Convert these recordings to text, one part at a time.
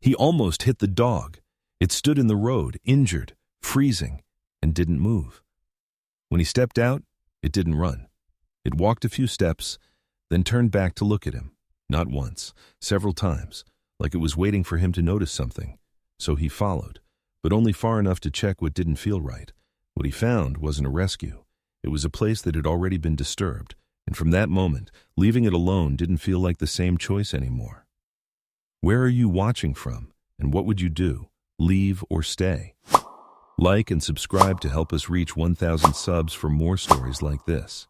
He almost hit the dog. It stood in the road, injured, freezing, and didn't move. When he stepped out, it didn't run. It walked a few steps, then turned back to look at him. Not once, several times, like it was waiting for him to notice something. So he followed, but only far enough to check what didn't feel right. What he found wasn't a rescue. It was a place that had already been disturbed, and from that moment, leaving it alone didn't feel like the same choice anymore. Where are you watching from, and what would you do? Leave or stay? Like and subscribe to help us reach 1,000 subs for more stories like this.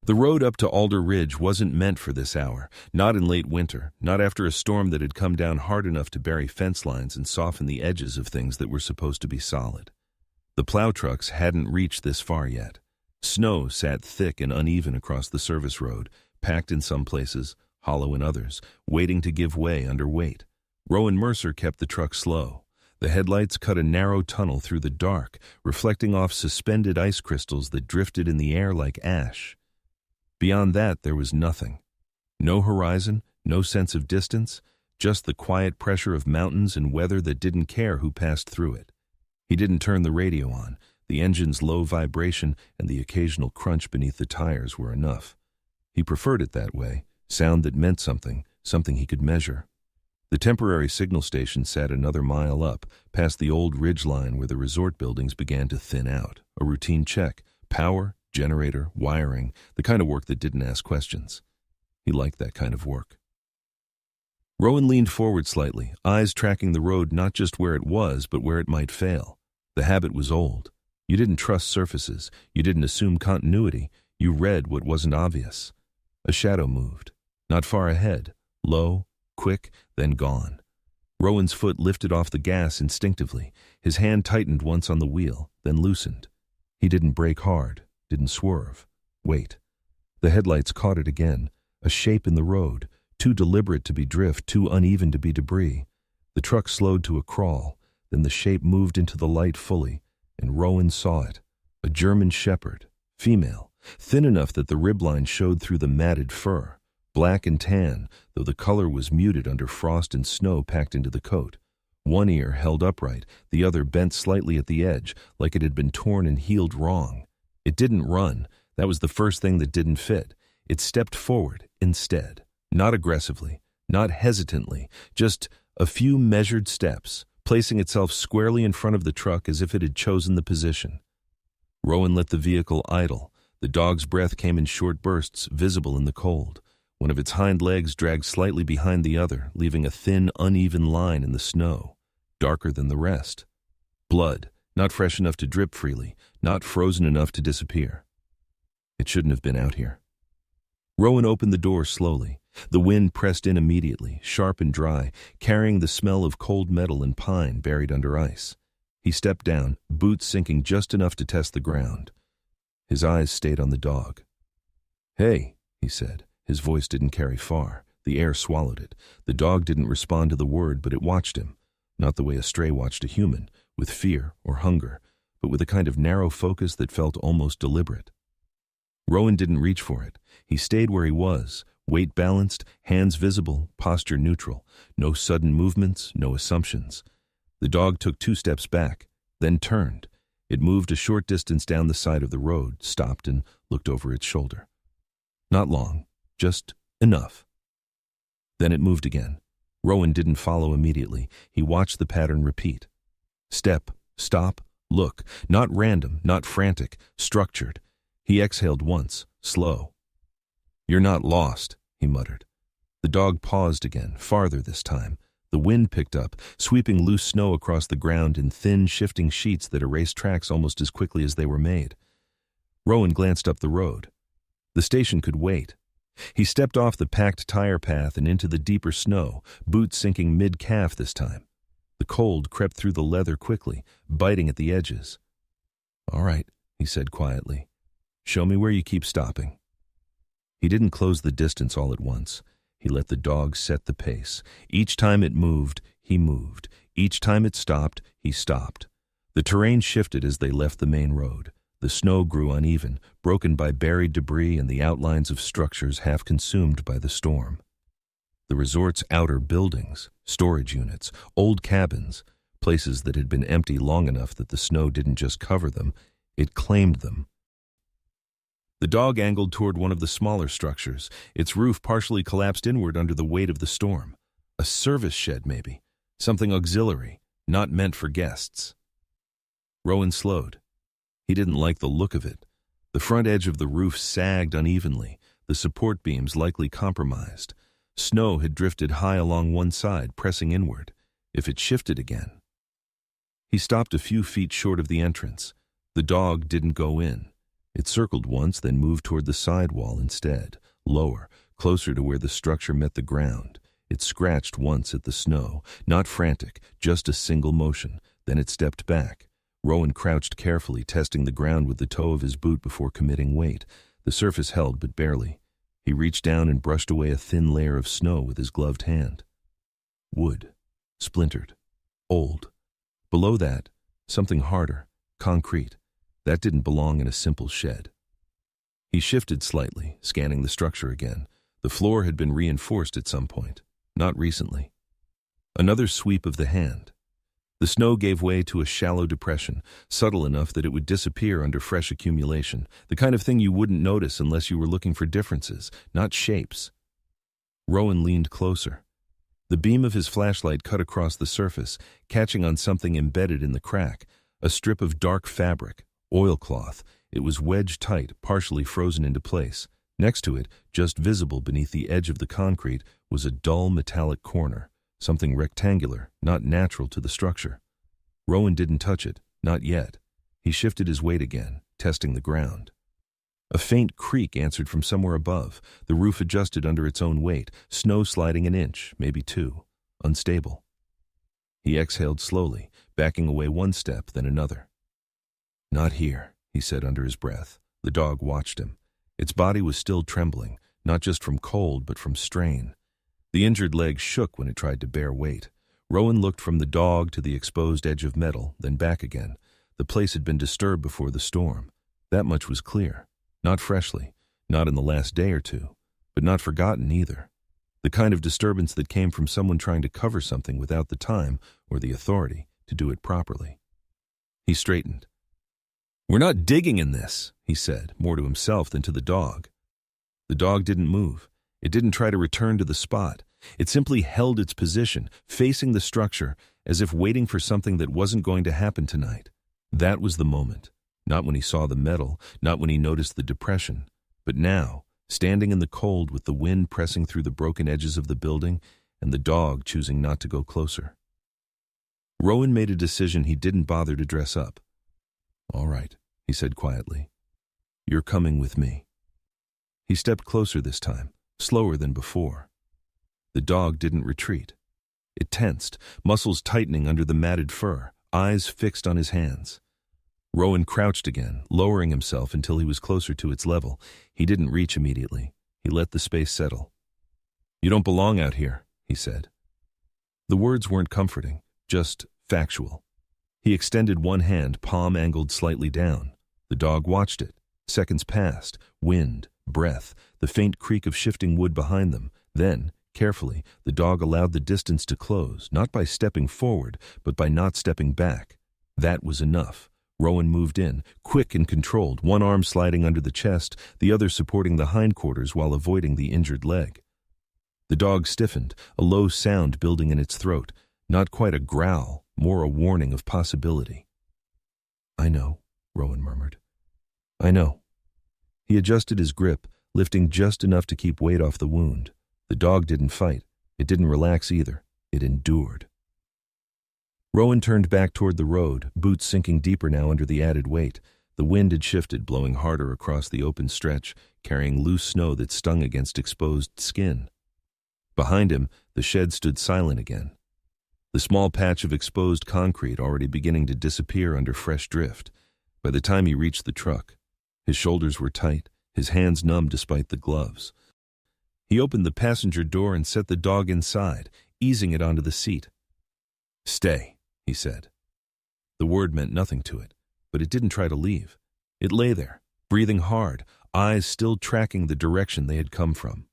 The road up to Alder Ridge wasn't meant for this hour, not in late winter, not after a storm that had come down hard enough to bury fence lines and soften the edges of things that were supposed to be solid. The plow trucks hadn't reached this far yet. Snow sat thick and uneven across the service road, packed in some places, hollow in others, waiting to give way under weight. Rowan Mercer kept the truck slow. The headlights cut a narrow tunnel through the dark, reflecting off suspended ice crystals that drifted in the air like ash. Beyond that, there was nothing. No horizon, no sense of distance, just the quiet pressure of mountains and weather that didn't care who passed through it. He didn't turn the radio on. The engine's low vibration and the occasional crunch beneath the tires were enough. He preferred it that way, sound that meant something, something he could measure. The temporary signal station sat another mile up, past the old ridge line where the resort buildings began to thin out. A routine check, power, generator, wiring, the kind of work that didn't ask questions. He liked that kind of work. Rowan leaned forward slightly, eyes tracking the road not just where it was, but where it might fail. The habit was old. You didn't trust surfaces. You didn't assume continuity. You read what wasn't obvious. A shadow moved. Not far ahead. Low, quick, then gone. Rowan's foot lifted off the gas instinctively. His hand tightened once on the wheel, then loosened. He didn't brake hard, didn't swerve. Wait. The headlights caught it again. A shape in the road, too deliberate to be drift, too uneven to be debris. The truck slowed to a crawl. Then the shape moved into the light fully, and Rowan saw it. A German shepherd, female, thin enough that the ribline showed through the matted fur, black and tan, though the color was muted under frost and snow packed into the coat. One ear held upright, the other bent slightly at the edge, like it had been torn and healed wrong. It didn't run. That was the first thing that didn't fit. It stepped forward instead, not aggressively, not hesitantly, just a few measured steps, placing itself squarely in front of the truck as if it had chosen the position. Rowan let the vehicle idle. The dog's breath came in short bursts, visible in the cold. One of its hind legs dragged slightly behind the other, leaving a thin, uneven line in the snow, darker than the rest. Blood, not fresh enough to drip freely, not frozen enough to disappear. It shouldn't have been out here. Rowan opened the door slowly. The wind pressed in immediately, sharp and dry, carrying the smell of cold metal and pine buried under ice. He stepped down, boots sinking just enough to test the ground. His eyes stayed on the dog. "Hey," he said. His voice didn't carry far. The air swallowed it. The dog didn't respond to the word, but it watched him. Not the way a stray watched a human, with fear or hunger, but with a kind of narrow focus that felt almost deliberate. Rowan didn't reach for it. He stayed where he was, weight balanced, hands visible, posture neutral. No sudden movements, no assumptions. The dog took 2 steps back, then turned. It moved a short distance down the side of the road, stopped, and looked over its shoulder. Not long, just enough. Then it moved again. Rowan didn't follow immediately. He watched the pattern repeat. Step, stop, look. Not random, not frantic, structured. He exhaled once, slow. "You're not lost," he muttered. The dog paused again, farther this time. The wind picked up, sweeping loose snow across the ground in thin, shifting sheets that erased tracks almost as quickly as they were made. Rowan glanced up the road. The station could wait. He stepped off the packed tire path and into the deeper snow, boots sinking mid-calf this time. The cold crept through the leather quickly, biting at the edges. "All right," he said quietly. "Show me where you keep stopping." He didn't close the distance all at once. He let the dog set the pace. Each time it moved, he moved. Each time it stopped, he stopped. The terrain shifted as they left the main road. The snow grew uneven, broken by buried debris and the outlines of structures half consumed by the storm. The resort's outer buildings, storage units, old cabins, places that had been empty long enough that the snow didn't just cover them, it claimed them. The dog angled toward one of the smaller structures. Its roof partially collapsed inward under the weight of the storm. A service shed, maybe. Something auxiliary, not meant for guests. Rowan slowed. He didn't like the look of it. The front edge of the roof sagged unevenly, the support beams likely compromised. Snow had drifted high along one side, pressing inward. If it shifted again. He stopped a few feet short of the entrance. The dog didn't go in. It circled once, then moved toward the side wall instead, lower, closer to where the structure met the ground. It scratched once at the snow, not frantic, just a single motion. Then it stepped back. Rowan crouched carefully, testing the ground with the toe of his boot before committing weight. The surface held, but barely. He reached down and brushed away a thin layer of snow with his gloved hand. Wood. Splintered. Old. Below that, something harder, concrete. That didn't belong in a simple shed. He shifted slightly, scanning the structure again. The floor had been reinforced at some point, not recently. Another sweep of the hand. The snow gave way to a shallow depression, subtle enough that it would disappear under fresh accumulation, the kind of thing you wouldn't notice unless you were looking for differences, not shapes. Rowan leaned closer. The beam of his flashlight cut across the surface, catching on something embedded in the crack, a strip of dark fabric, oilcloth. It was wedged tight, partially frozen into place. Next to it, just visible beneath the edge of the concrete, was a dull metallic corner, something rectangular, not natural to the structure. Rowan didn't touch it, not yet. He shifted his weight again, testing the ground. A faint creak answered from somewhere above. The roof adjusted under its own weight, snow sliding an inch, maybe two, unstable. He exhaled slowly, backing away one step, then another. "Not here," he said under his breath. The dog watched him. Its body was still trembling, not just from cold, but from strain. The injured leg shook when it tried to bear weight. Rowan looked from the dog to the exposed edge of metal, then back again. The place had been disturbed before the storm. That much was clear. Not freshly, not in the last day or two, but not forgotten either. The kind of disturbance that came from someone trying to cover something without the time or the authority to do it properly. He straightened. "We're not digging in this," he said, more to himself than to the dog. The dog didn't move. It didn't try to return to the spot. It simply held its position, facing the structure, as if waiting for something that wasn't going to happen tonight. That was the moment. Not when he saw the metal, not when he noticed the depression, but now, standing in the cold with the wind pressing through the broken edges of the building and the dog choosing not to go closer. Rowan made a decision he didn't bother to dress up. "All right," he said quietly. "You're coming with me." He stepped closer this time, slower than before. The dog didn't retreat. It tensed, muscles tightening under the matted fur, eyes fixed on his hands. Rowan crouched again, lowering himself until he was closer to its level. He didn't reach immediately. He let the space settle. "You don't belong out here," he said. The words weren't comforting, just factual. He extended one hand, palm angled slightly down. The dog watched it. Seconds passed, wind, breath, the faint creak of shifting wood behind them. Then, carefully, the dog allowed the distance to close, not by stepping forward, but by not stepping back. That was enough. Rowan moved in, quick and controlled, one arm sliding under the chest, the other supporting the hindquarters while avoiding the injured leg. The dog stiffened, a low sound building in its throat, not quite a growl, more a warning of possibility. "I know," Rowan murmured. "I know." He adjusted his grip, lifting just enough to keep weight off the wound. The dog didn't fight. It didn't relax either. It endured. Rowan turned back toward the road, boots sinking deeper now under the added weight. The wind had shifted, blowing harder across the open stretch, carrying loose snow that stung against exposed skin. Behind him, the shed stood silent again. The small patch of exposed concrete already beginning to disappear under fresh drift. By the time he reached the truck, his shoulders were tight, his hands numb despite the gloves. He opened the passenger door and set the dog inside, easing it onto the seat. "Stay," he said. The word meant nothing to it, but it didn't try to leave. It lay there, breathing hard, eyes still tracking the direction they had come from.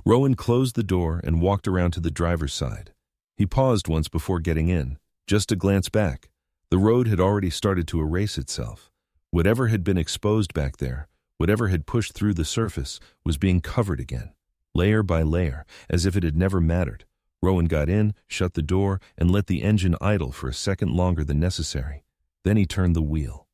Rowan closed the door and walked around to the driver's side. He paused once before getting in, just to glance back. The road had already started to erase itself. Whatever had been exposed back there, whatever had pushed through the surface, was being covered again, layer by layer, as if it had never mattered. Rowan got in, shut the door, and let the engine idle for a second longer than necessary. Then he turned the wheel.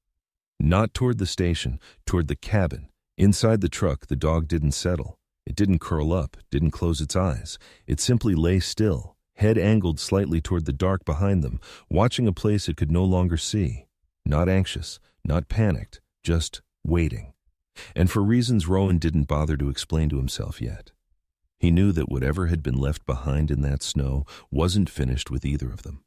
Not toward the station, toward the cabin. Inside the truck, the dog didn't settle. It didn't curl up, didn't close its eyes. It simply lay still, head angled slightly toward the dark behind them, watching a place it could no longer see. Not anxious, not panicked, just waiting. And for reasons Rowan didn't bother to explain to himself yet. He knew that whatever had been left behind in that snow wasn't finished with either of them.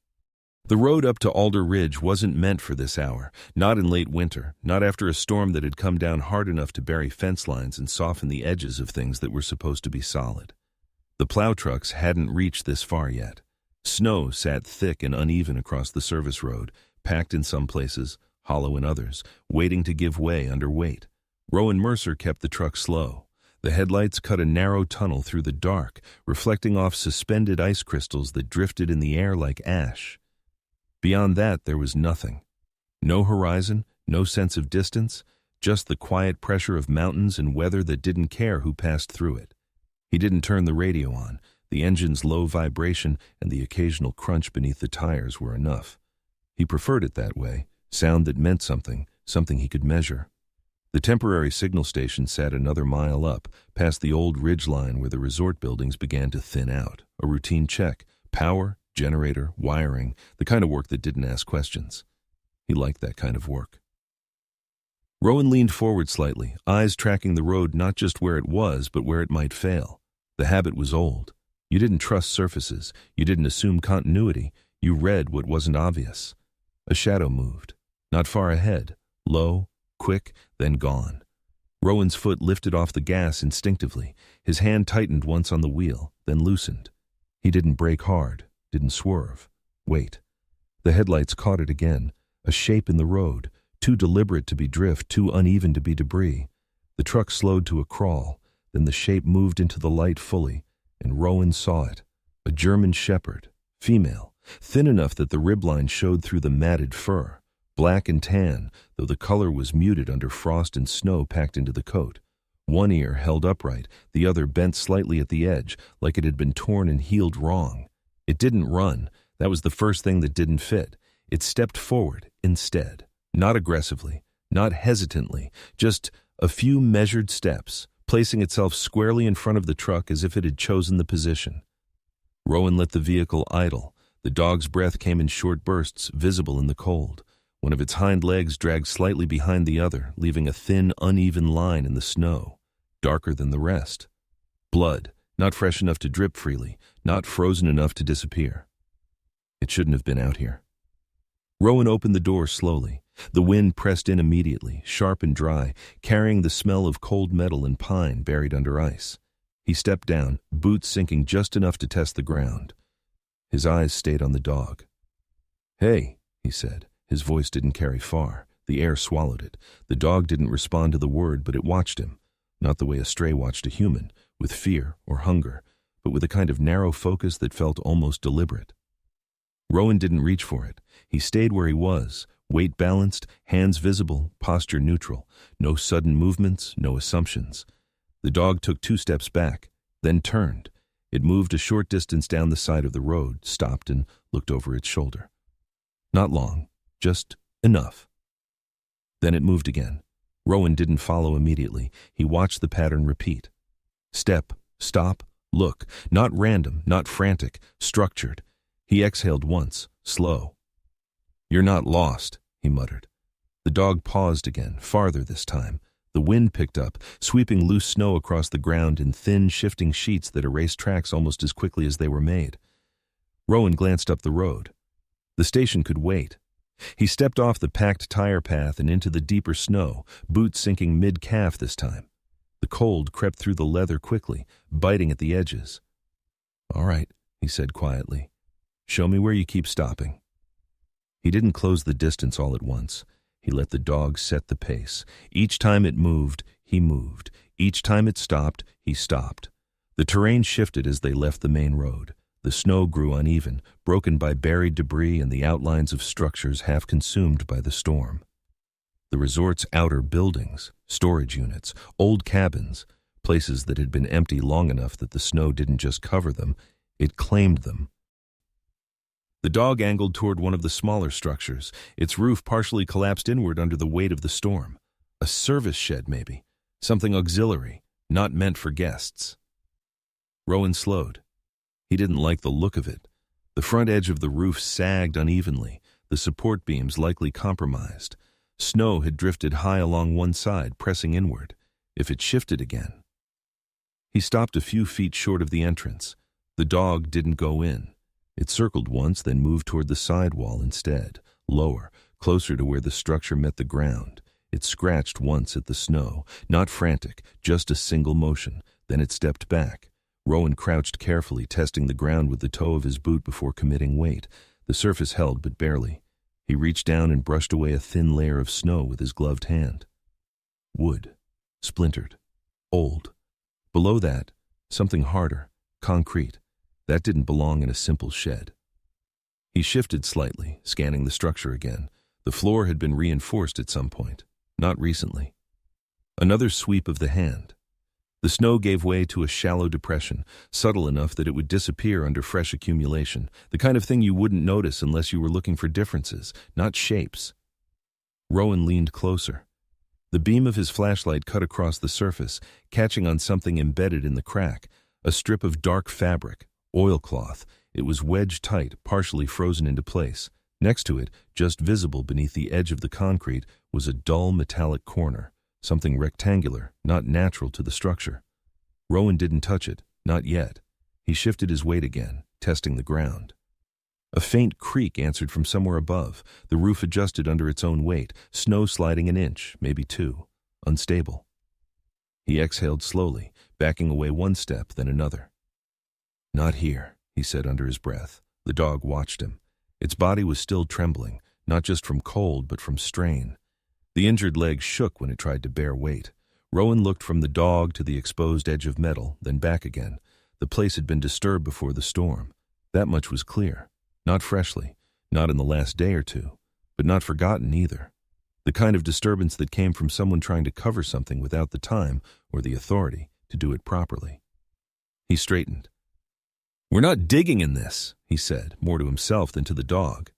The road up to Alder Ridge wasn't meant for this hour, not in late winter, not after a storm that had come down hard enough to bury fence lines and soften the edges of things that were supposed to be solid. The plow trucks hadn't reached this far yet. Snow sat thick and uneven across the service road, packed in some places, hollow in others, waiting to give way under weight. Rowan Mercer kept the truck slow. The headlights cut a narrow tunnel through the dark, reflecting off suspended ice crystals that drifted in the air like ash. Beyond that, there was nothing. No horizon, no sense of distance, just the quiet pressure of mountains and weather that didn't care who passed through it. He didn't turn the radio on. The engine's low vibration and the occasional crunch beneath the tires were enough. He preferred it that way, sound that meant something, something he could measure. The temporary signal station sat another mile up, past the old ridge line where the resort buildings began to thin out. A routine check, power, generator, wiring, the kind of work that didn't ask questions. He liked that kind of work. Rowan leaned forward slightly, eyes tracking the road not just where it was, but where it might fail. The habit was old. You didn't trust surfaces. You didn't assume continuity. You read what wasn't obvious. A shadow moved, not far ahead, low, quick, then gone. Rowan's foot lifted off the gas instinctively. His hand tightened once on the wheel, then loosened. He didn't brake hard, didn't swerve. Wait. The headlights caught it again, a shape in the road, too deliberate to be drift, too uneven to be debris. The truck slowed to a crawl, then the shape moved into the light fully, and Rowan saw it. A German shepherd, female, thin enough that the ribline showed through the matted fur. Black and tan, though the color was muted under frost and snow packed into the coat. One ear held upright, the other bent slightly at the edge, like it had been torn and healed wrong. It didn't run. That was the first thing that didn't fit. It stepped forward instead, not aggressively, not hesitantly, just a few measured steps, placing itself squarely in front of the truck as if it had chosen the position. Rowan let the vehicle idle. The dog's breath came in short bursts, visible in the cold. One of its hind legs dragged slightly behind the other, leaving a thin, uneven line in the snow, darker than the rest. Blood, not fresh enough to drip freely, not frozen enough to disappear. It shouldn't have been out here. Rowan opened the door slowly. The wind pressed in immediately, sharp and dry, carrying the smell of cold metal and pine buried under ice. He stepped down, boots sinking just enough to test the ground. His eyes stayed on the dog. "Hey," he said. His voice didn't carry far. The air swallowed it. The dog didn't respond to the word, but it watched him. Not the way a stray watched a human, with fear or hunger, but with a kind of narrow focus that felt almost deliberate. Rowan didn't reach for it. He stayed where he was, weight balanced, hands visible, posture neutral. No sudden movements, no assumptions. The dog took 2 steps back, then turned. It moved a short distance down the side of the road, stopped, and looked over its shoulder. Not long. Just enough. Then it moved again. Rowan didn't follow immediately. He watched the pattern repeat. Step, stop, look. Not random, not frantic, structured. He exhaled once, slow. "You're not lost," he muttered. The dog paused again, farther this time. The wind picked up, sweeping loose snow across the ground in thin, shifting sheets that erased tracks almost as quickly as they were made. Rowan glanced up the road. The station could wait. He stepped off the packed tire path and into the deeper snow, boots sinking mid-calf this time. The cold crept through the leather quickly, biting at the edges. "All right," he said quietly. "Show me where you keep stopping." He didn't close the distance all at once. He let the dog set the pace. Each time it moved, he moved. Each time it stopped, he stopped. The terrain shifted as they left the main road. The snow grew uneven, broken by buried debris and the outlines of structures half consumed by the storm. The resort's outer buildings, storage units, old cabins, places that had been empty long enough that the snow didn't just cover them, it claimed them. The dog angled toward one of the smaller structures, its roof partially collapsed inward under the weight of the storm. A service shed, maybe. Something auxiliary, not meant for guests. Rowan slowed. He didn't like the look of it. The front edge of the roof sagged unevenly, the support beams likely compromised. Snow had drifted high along one side, pressing inward. If it shifted again. He stopped a few feet short of the entrance. The dog didn't go in. It circled once, then moved toward the side wall instead, lower, closer to where the structure met the ground. It scratched once at the snow, not frantic, just a single motion. Then it stepped back. Rowan crouched carefully, testing the ground with the toe of his boot before committing weight. The surface held, but barely. He reached down and brushed away a thin layer of snow with his gloved hand. Wood. Splintered. Old. Below that, something harder, concrete. That didn't belong in a simple shed. He shifted slightly, scanning the structure again. The floor had been reinforced at some point, not recently. Another sweep of the hand. The snow gave way to a shallow depression, subtle enough that it would disappear under fresh accumulation, the kind of thing you wouldn't notice unless you were looking for differences, not shapes. Rowan leaned closer. The beam of his flashlight cut across the surface, catching on something embedded in the crack, a strip of dark fabric, oilcloth. It was wedged tight, partially frozen into place. Next to it, just visible beneath the edge of the concrete, was a dull metallic corner, something rectangular, not natural to the structure. Rowan didn't touch it, not yet. He shifted his weight again, testing the ground. A faint creak answered from somewhere above. The roof adjusted under its own weight, snow sliding an inch, maybe two. Unstable. He exhaled slowly, backing away one step, then another. "Not here," he said under his breath. The dog watched him. Its body was still trembling, not just from cold, but from strain. The injured leg shook when it tried to bear weight. Rowan looked from the dog to the exposed edge of metal, then back again. The place had been disturbed before the storm. That much was clear. Not freshly, not in the last day or two, but not forgotten either. The kind of disturbance that came from someone trying to cover something without the time or the authority to do it properly. He straightened. "We're not digging in this," he said, more to himself than to the dog.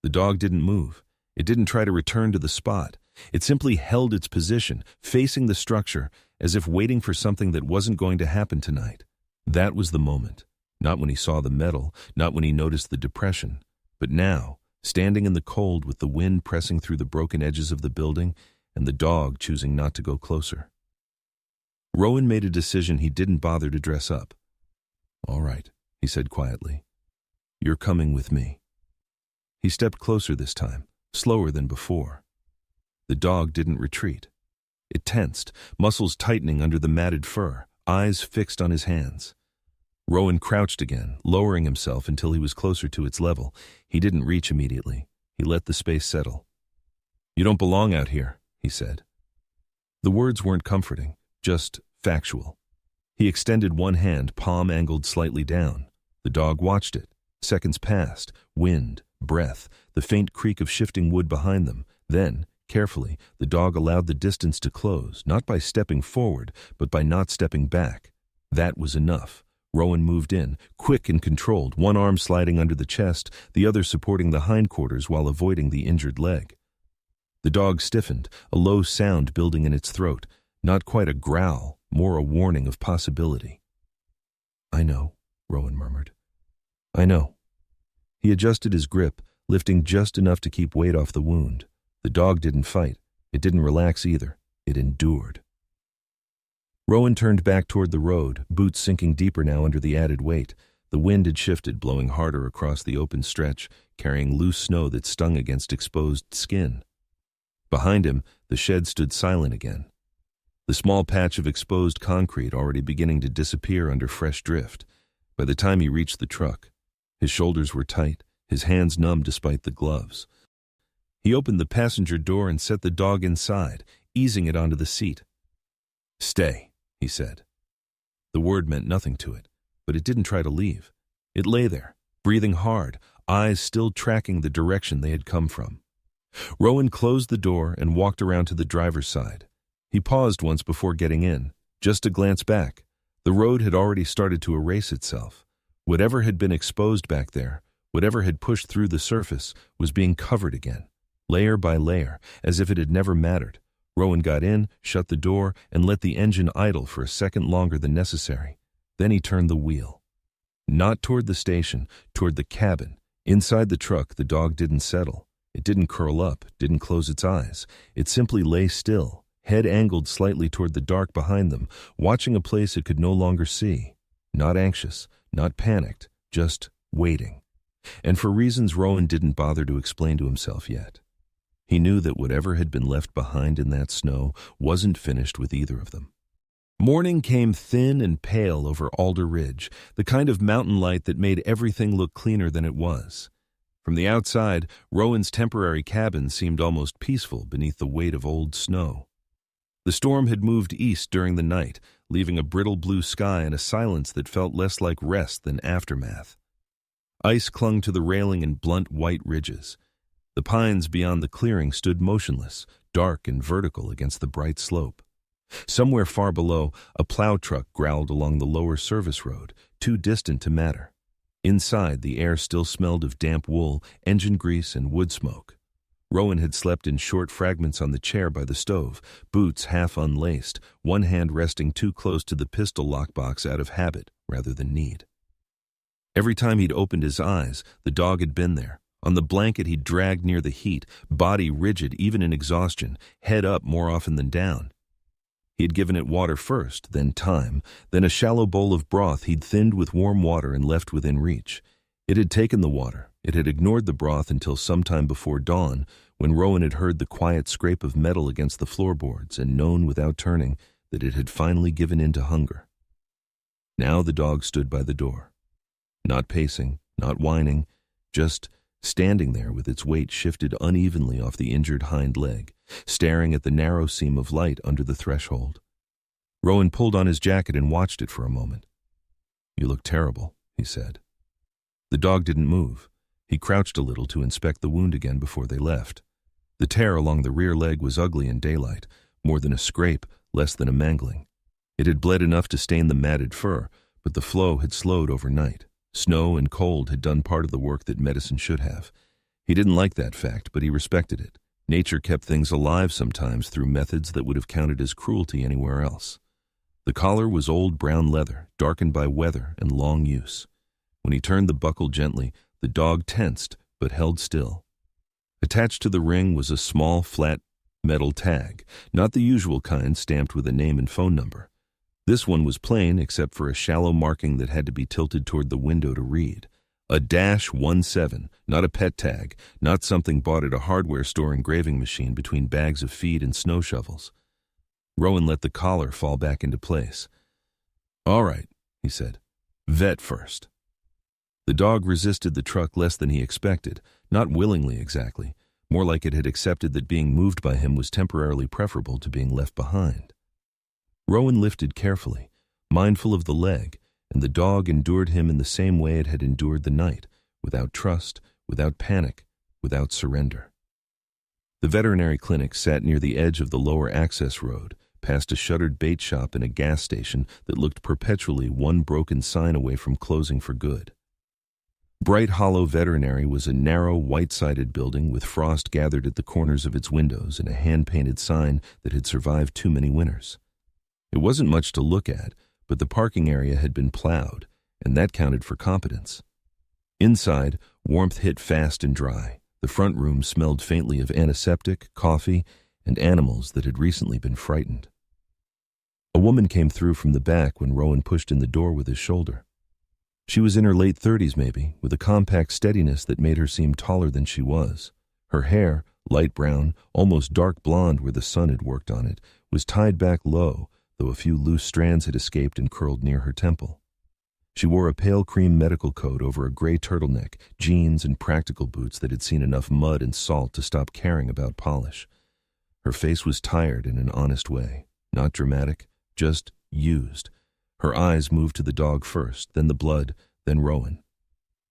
The dog didn't move. It didn't try to return to the spot. It simply held its position, facing the structure, as if waiting for something that wasn't going to happen tonight. That was the moment. Not when he saw the metal, not when he noticed the depression, but now, standing in the cold with the wind pressing through the broken edges of the building and the dog choosing not to go closer. Rowan made a decision he didn't bother to dress up. "All right," he said quietly. "You're coming with me." He stepped closer this time, slower than before. The dog didn't retreat. It tensed, muscles tightening under the matted fur, eyes fixed on his hands. Rowan crouched again, lowering himself until he was closer to its level. He didn't reach immediately. He let the space settle. "You don't belong out here," he said. The words weren't comforting, just factual. He extended one hand, palm angled slightly down. The dog watched it. Seconds passed. Wind, breath, the faint creak of shifting wood behind them. Then, carefully, the dog allowed the distance to close, not by stepping forward, but by not stepping back. That was enough. Rowan moved in, quick and controlled, one arm sliding under the chest, the other supporting the hindquarters while avoiding the injured leg. The dog stiffened, a low sound building in its throat, not quite a growl, more a warning of possibility. "I know," Rowan murmured. "I know." He adjusted his grip, lifting just enough to keep weight off the wound. The dog didn't fight. It didn't relax either. It endured. Rowan turned back toward the road, boots sinking deeper now under the added weight. The wind had shifted, blowing harder across the open stretch, carrying loose snow that stung against exposed skin. Behind him, the shed stood silent again. The small patch of exposed concrete already beginning to disappear under fresh drift. By the time he reached the truck, his shoulders were tight, his hands numb despite the gloves. He opened the passenger door and set the dog inside, easing it onto the seat. "Stay," he said. The word meant nothing to it, but it didn't try to leave. It lay there, breathing hard, eyes still tracking the direction they had come from. Rowan closed the door and walked around to the driver's side. He paused once before getting in, just to glance back. The road had already started to erase itself. Whatever had been exposed back there, whatever had pushed through the surface, was being covered again, layer by layer, as if it had never mattered. Rowan got in, shut the door, and let the engine idle for a second longer than necessary. Then he turned the wheel. Not toward the station, toward the cabin. Inside the truck, the dog didn't settle. It didn't curl up, didn't close its eyes. It simply lay still, head angled slightly toward the dark behind them, watching a place it could no longer see. Not anxious, not panicked, just waiting. And for reasons Rowan didn't bother to explain to himself yet. He knew that whatever had been left behind in that snow wasn't finished with either of them. Morning came thin and pale over Alder Ridge, the kind of mountain light that made everything look cleaner than it was. From the outside, Rowan's temporary cabin seemed almost peaceful beneath the weight of old snow. The storm had moved east during the night, leaving a brittle blue sky and a silence that felt less like rest than aftermath. Ice clung to the railing in blunt white ridges. The pines beyond the clearing stood motionless, dark and vertical against the bright slope. Somewhere far below, a plow truck growled along the lower service road, too distant to matter. Inside, the air still smelled of damp wool, engine grease, and wood smoke. Rowan had slept in short fragments on the chair by the stove, boots half unlaced, one hand resting too close to the pistol lockbox out of habit rather than need. Every time he'd opened his eyes, the dog had been there. On the blanket he'd dragged near the heat, body rigid even in exhaustion, head up more often than down. He had given it water first, then time, then a shallow bowl of broth he'd thinned with warm water and left within reach. It had taken the water. It had ignored the broth until sometime before dawn, when Rowan had heard the quiet scrape of metal against the floorboards and known without turning that it had finally given in to hunger. Now the dog stood by the door. Not pacing, not whining, just standing there with its weight shifted unevenly off the injured hind leg, staring at the narrow seam of light under the threshold. Rowan pulled on his jacket and watched it for a moment. "You look terrible," he said. The dog didn't move. He crouched a little to inspect the wound again before they left. The tear along the rear leg was ugly in daylight, more than a scrape, less than a mangling. It had bled enough to stain the matted fur, but the flow had slowed overnight. Snow and cold had done part of the work that medicine should have. He didn't like that fact, but he respected it. Nature kept things alive sometimes through methods that would have counted as cruelty anywhere else. The collar was old brown leather, darkened by weather and long use. When he turned the buckle gently, the dog tensed but held still. Attached to the ring was a small, flat metal tag, not the usual kind stamped with a name and phone number. This one was plain except for a shallow marking that had to be tilted toward the window to read. A -17, not a pet tag, not something bought at a hardware store engraving machine between bags of feed and snow shovels. Rowan let the collar fall back into place. "All right," he said. "Vet first." The dog resisted the truck less than he expected, not willingly exactly, more like it had accepted that being moved by him was temporarily preferable to being left behind. Rowan lifted carefully, mindful of the leg, and the dog endured him in the same way it had endured the night, without trust, without panic, without surrender. The veterinary clinic sat near the edge of the lower access road, past a shuttered bait shop and a gas station that looked perpetually one broken sign away from closing for good. Bright Hollow Veterinary was a narrow, white-sided building with frost gathered at the corners of its windows and a hand-painted sign that had survived too many winters. It wasn't much to look at, but the parking area had been plowed, and that counted for competence. Inside, warmth hit fast and dry. The front room smelled faintly of antiseptic, coffee, and animals that had recently been frightened. A woman came through from the back when Rowan pushed in the door with his shoulder. She was in her late 30s maybe, with a compact steadiness that made her seem taller than she was. Her hair, light brown, almost dark blonde where the sun had worked on it, was tied back low, though a few loose strands had escaped and curled near her temple. She wore a pale cream medical coat over a gray turtleneck, jeans, and practical boots that had seen enough mud and salt to stop caring about polish. Her face was tired in an honest way, not dramatic, just used. Her eyes moved to the dog first, then the blood, then Rowan.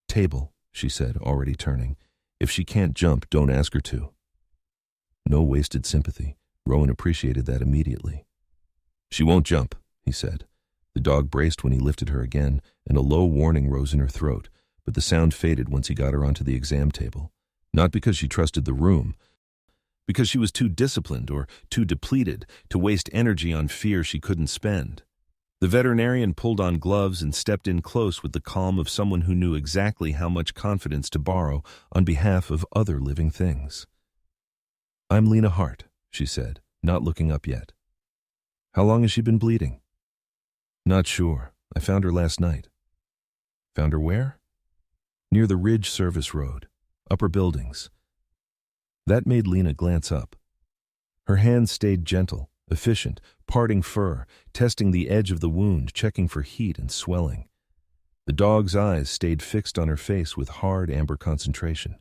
"Table," she said, already turning. "If she can't jump, don't ask her to." No wasted sympathy. Rowan appreciated that immediately. "She won't jump," he said. The dog braced when he lifted her again, and a low warning rose in her throat, but the sound faded once he got her onto the exam table. Not because she trusted the room, because she was too disciplined or too depleted to waste energy on fear she couldn't spend. The veterinarian pulled on gloves and stepped in close with the calm of someone who knew exactly how much confidence to borrow on behalf of other living things. "I'm Lena Hart," she said, not looking up yet. "How long has she been bleeding?" "Not sure. I found her last night." "Found her where?" "Near the Ridge Service Road, upper buildings." That made Lena glance up. Her hands stayed gentle, efficient, parting fur, testing the edge of the wound, checking for heat and swelling. The dog's eyes stayed fixed on her face with hard amber concentration.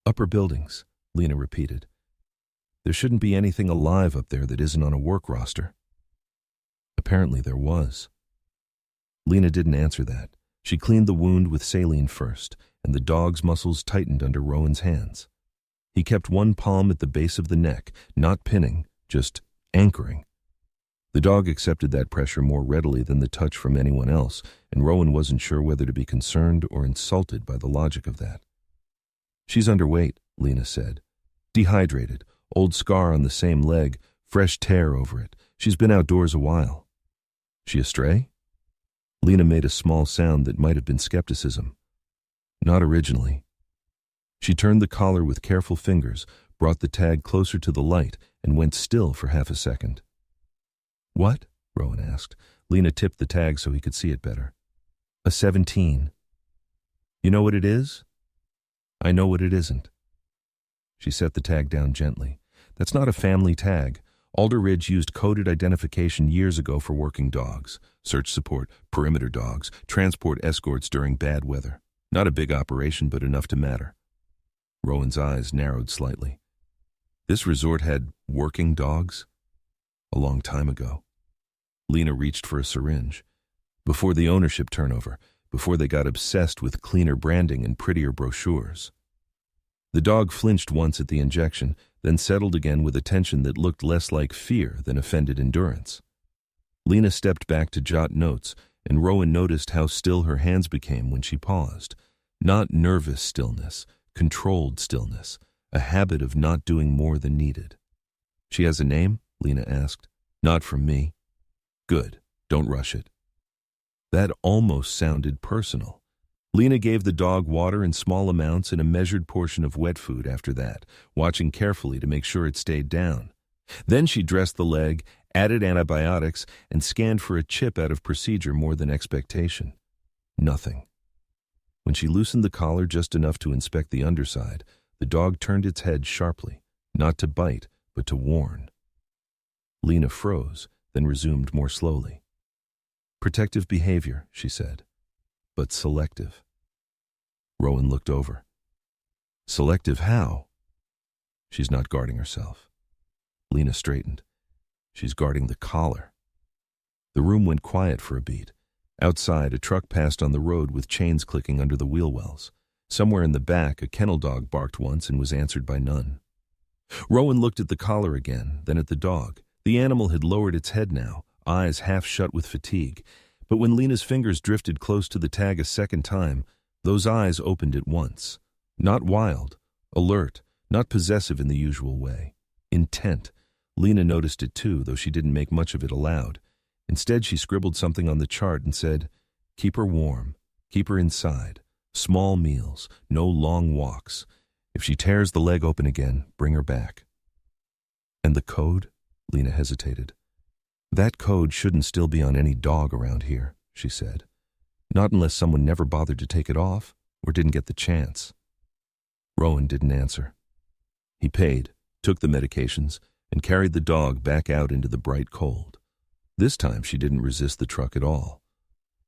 "Upper buildings," Lena repeated. "There shouldn't be anything alive up there that isn't on a work roster." Apparently there was. Lena didn't answer that. She cleaned the wound with saline first, and the dog's muscles tightened under Rowan's hands. He kept one palm at the base of the neck, not pinning, just anchoring. The dog accepted that pressure more readily than the touch from anyone else, and Rowan wasn't sure whether to be concerned or insulted by the logic of that. "She's underweight," Lena said. "Dehydrated, old scar on the same leg, fresh tear over it. She's been outdoors a while." "She a stray?" Lena made a small sound that might have been skepticism. "Not originally." She turned the collar with careful fingers, brought the tag closer to the light, and went still for half a second. "What?" Rowan asked. Lena tipped the tag so he could see it better. "A 17. You know what it is?" "I know what it isn't." She set the tag down gently. "That's not a family tag. Alder Ridge used coded identification years ago for working dogs, search support, perimeter dogs, transport escorts during bad weather. Not a big operation, but enough to matter." Rowan's eyes narrowed slightly. This resort had working dogs? A long time ago. Lena reached for a syringe. Before the ownership turnover, before they got obsessed with cleaner branding and prettier brochures. The dog flinched once at the injection, then settled again with a tension that looked less like fear than offended endurance. Lena stepped back to jot notes, and Rowan noticed how still her hands became when she paused. Not nervous stillness, controlled stillness, a habit of not doing more than needed. "She has a name?" Lena asked. "Not from me." "Good. Don't rush it." That almost sounded personal. Lena gave the dog water in small amounts and a measured portion of wet food after that, watching carefully to make sure it stayed down. Then she dressed the leg, added antibiotics, and scanned for a chip out of procedure more than expectation. Nothing. When she loosened the collar just enough to inspect the underside, the dog turned its head sharply, not to bite, but to warn. Lena froze, then resumed more slowly. "Protective behavior," she said, "but selective." Rowan looked over. "Selective how?" "She's not guarding herself." Lena straightened. "She's guarding the collar." The room went quiet for a beat. Outside, a truck passed on the road with chains clicking under the wheel wells. Somewhere in the back, a kennel dog barked once and was answered by none. Rowan looked at the collar again, then at the dog. The animal had lowered its head now, eyes half shut with fatigue. But when Lena's fingers drifted close to the tag a second time, those eyes opened at once. Not wild, alert, not possessive in the usual way. Intent. Lena noticed it too, though she didn't make much of it aloud. Instead, she scribbled something on the chart and said, "Keep her warm, keep her inside, small meals, no long walks. If she tears the leg open again, bring her back." "And the code?" Lena hesitated. "That code shouldn't still be on any dog around here," she said. "Not unless someone never bothered to take it off or didn't get the chance." Rowan didn't answer. He paid, took the medications, and carried the dog back out into the bright cold. This time she didn't resist the truck at all.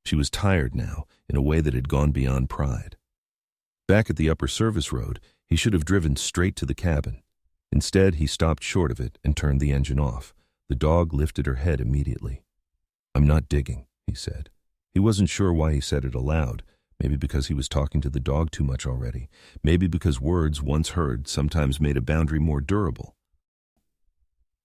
She was tired now, in a way that had gone beyond pride. Back at the upper service road, he should have driven straight to the cabin. Instead, he stopped short of it and turned the engine off. The dog lifted her head immediately. "I'm not digging," he said. He wasn't sure why he said it aloud. Maybe because he was talking to the dog too much already. Maybe because words, once heard, sometimes made a boundary more durable.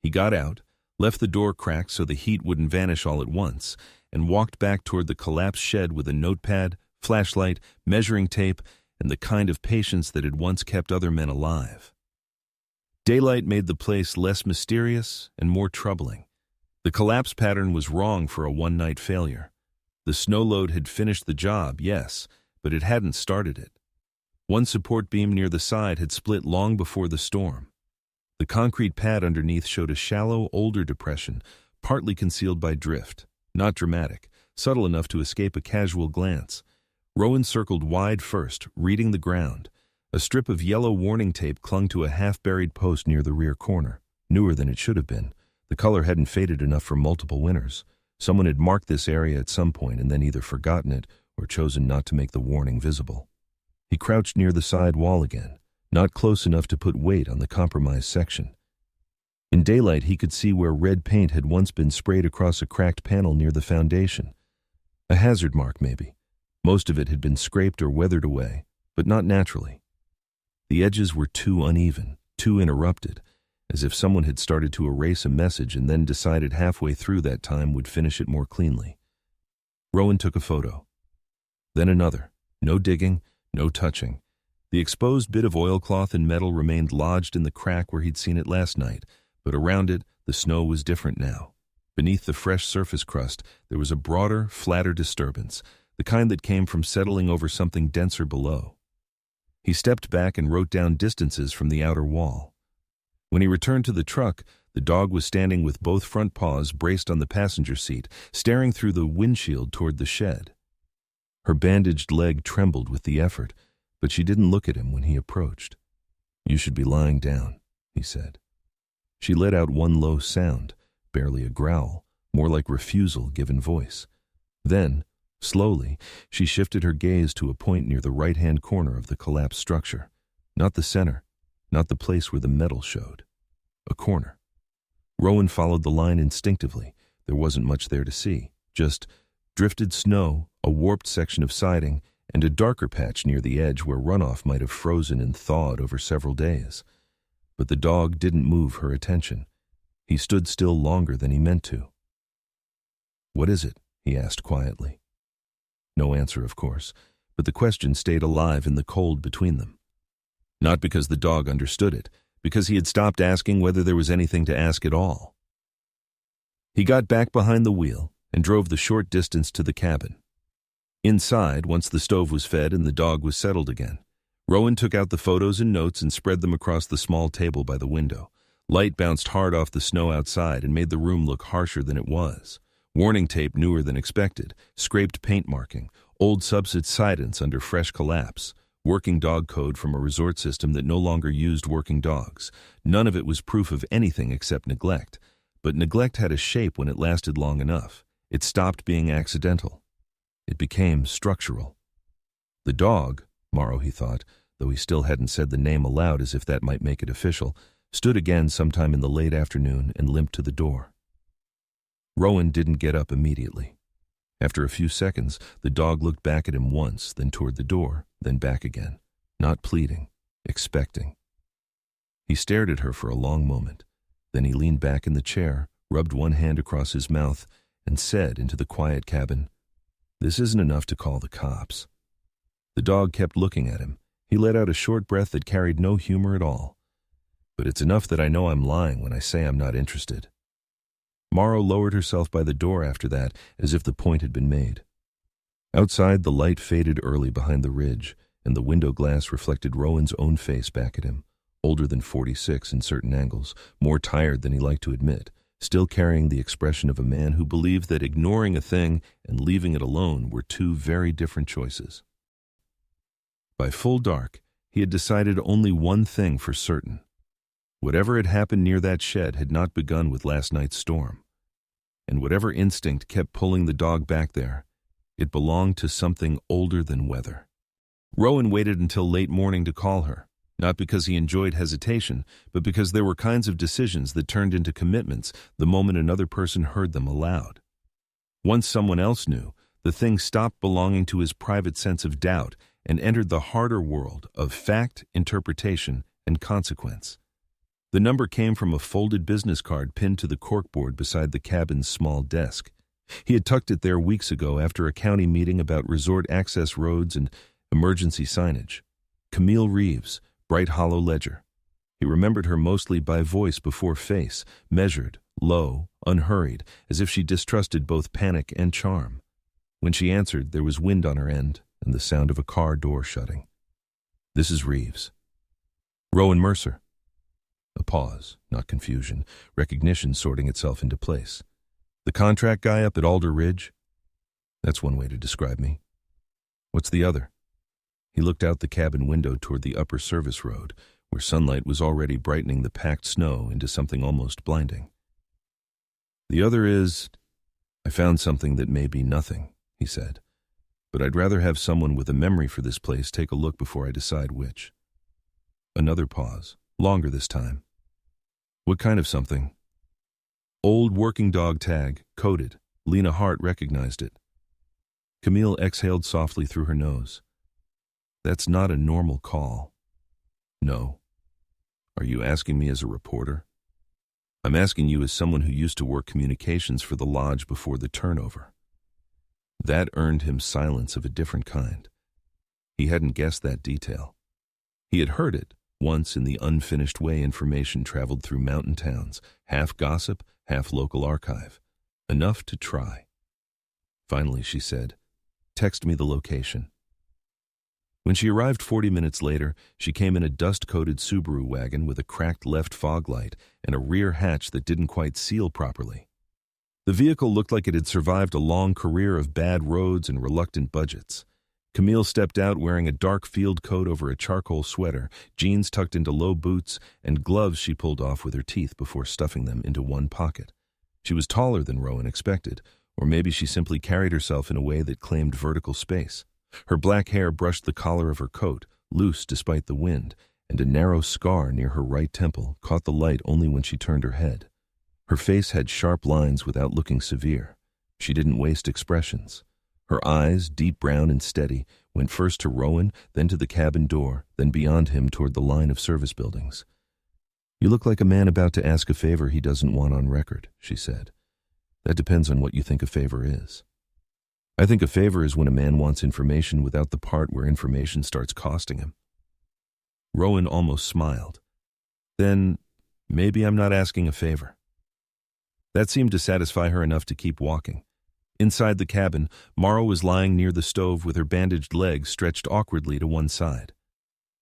He got out, left the door cracked so the heat wouldn't vanish all at once, and walked back toward the collapsed shed with a notepad, flashlight, measuring tape, and the kind of patience that had once kept other men alive. Daylight made the place less mysterious and more troubling. The collapse pattern was wrong for a one-night failure. The snow load had finished the job, yes, but it hadn't started it. One support beam near the side had split long before the storm. The concrete pad underneath showed a shallow, older depression, partly concealed by drift. Not dramatic, subtle enough to escape a casual glance. Rowan circled wide first, reading the ground. A strip of yellow warning tape clung to a half-buried post near the rear corner. Newer than it should have been. The color hadn't faded enough for multiple winters. Someone had marked this area at some point and then either forgotten it or chosen not to make the warning visible. He crouched near the side wall again, not close enough to put weight on the compromised section. In daylight, he could see where red paint had once been sprayed across a cracked panel near the foundation. A hazard mark, maybe. Most of it had been scraped or weathered away, but not naturally. The edges were too uneven, too interrupted, as if someone had started to erase a message and then decided halfway through that time would finish it more cleanly. Rowan took a photo. Then another. No digging, no touching. The exposed bit of oilcloth and metal remained lodged in the crack where he'd seen it last night, but around it, the snow was different now. Beneath the fresh surface crust, there was a broader, flatter disturbance, the kind that came from settling over something denser below. He stepped back and wrote down distances from the outer wall. When he returned to the truck, the dog was standing with both front paws braced on the passenger seat, staring through the windshield toward the shed. Her bandaged leg trembled with the effort, but she didn't look at him when he approached. "You should be lying down," he said. She let out one low sound, barely a growl, more like refusal given voice. Then, slowly, she shifted her gaze to a point near the right-hand corner of the collapsed structure. Not the center, not the place where the metal showed. A corner. Rowan followed the line instinctively. There wasn't much there to see. Just drifted snow, a warped section of siding, and a darker patch near the edge where runoff might have frozen and thawed over several days. But the dog didn't move her attention. He stood still longer than he meant to. "What is it?" he asked quietly. No answer, of course, but the question stayed alive in the cold between them. Not because the dog understood it, because he had stopped asking whether there was anything to ask at all. He got back behind the wheel and drove the short distance to the cabin. Inside, once the stove was fed and the dog was settled again, Rowan took out the photos and notes and spread them across the small table by the window. Light bounced hard off the snow outside and made the room look harsher than it was. Warning tape newer than expected, scraped paint marking, old subsidence under fresh collapse, working dog code from a resort system that no longer used working dogs. None of it was proof of anything except neglect. But neglect had a shape when it lasted long enough. It stopped being accidental. It became structural. The dog, Morrow, he thought, though he still hadn't said the name aloud as if that might make it official, stood again sometime in the late afternoon and limped to the door. Rowan didn't get up immediately. After a few seconds, the dog looked back at him once, then toward the door, then back again, not pleading, expecting. He stared at her for a long moment. Then he leaned back in the chair, rubbed one hand across his mouth, and said into the quiet cabin, "This isn't enough to call the cops." The dog kept looking at him. He let out a short breath that carried no humor at all. "But it's enough that I know I'm lying when I say I'm not interested." Morrow lowered herself by the door after that, as if the point had been made. Outside, the light faded early behind the ridge, and the window glass reflected Rowan's own face back at him, older than 46 in certain angles, more tired than he liked to admit, still carrying the expression of a man who believed that ignoring a thing and leaving it alone were two very different choices. By full dark, he had decided only one thing for certain. Whatever had happened near that shed had not begun with last night's storm. And whatever instinct kept pulling the dog back there, it belonged to something older than weather. Rowan waited until late morning to call her, not because he enjoyed hesitation, but because there were kinds of decisions that turned into commitments the moment another person heard them aloud. Once someone else knew, the thing stopped belonging to his private sense of doubt and entered the harder world of fact, interpretation, and consequence. The number came from a folded business card pinned to the corkboard beside the cabin's small desk. He had tucked it there weeks ago after a county meeting about resort access roads and emergency signage. Camille Reeves, Bright Hollow Ledger. He remembered her mostly by voice before face, measured, low, unhurried, as if she distrusted both panic and charm. When she answered, there was wind on her end and the sound of a car door shutting. "This is Reeves." "Rowan Mercer." A pause, not confusion, recognition sorting itself into place. "The contract guy up at Alder Ridge?" "That's one way to describe me." "What's the other?" He looked out the cabin window toward the upper service road, where sunlight was already brightening the packed snow into something almost blinding. "The other is, I found something that may be nothing," he said, "but I'd rather have someone with a memory for this place take a look before I decide which." Another pause, longer this time. "What kind of something?" "Old working dog tag, coded." Lena Hart recognized it. Camille exhaled softly through her nose. "That's not a normal call." "No. Are you asking me as a reporter?" "I'm asking you as someone who used to work communications for the lodge before the turnover." That earned him silence of a different kind. He hadn't guessed that detail. He had heard it once in the unfinished way information traveled through mountain towns, half gossip, half local archive. Enough to try. Finally, she said, "Text me the location." When she arrived 40 minutes later, she came in a dust-coated Subaru wagon with a cracked left fog light and a rear hatch that didn't quite seal properly. The vehicle looked like it had survived a long career of bad roads and reluctant budgets. Camille stepped out wearing a dark field coat over a charcoal sweater, jeans tucked into low boots, and gloves she pulled off with her teeth before stuffing them into one pocket. She was taller than Rowan expected, or maybe she simply carried herself in a way that claimed vertical space. Her black hair brushed the collar of her coat, loose despite the wind, and a narrow scar near her right temple caught the light only when she turned her head. Her face had sharp lines without looking severe. She didn't waste expressions. Her eyes, deep brown and steady, went first to Rowan, then to the cabin door, then beyond him toward the line of service buildings. "You look like a man about to ask a favor he doesn't want on record," she said. "That depends on what you think a favor is." "I think a favor is when a man wants information without the part where information starts costing him." Rowan almost smiled. "Then maybe I'm not asking a favor." That seemed to satisfy her enough to keep walking. Inside the cabin, Morrow was lying near the stove with her bandaged legs stretched awkwardly to one side.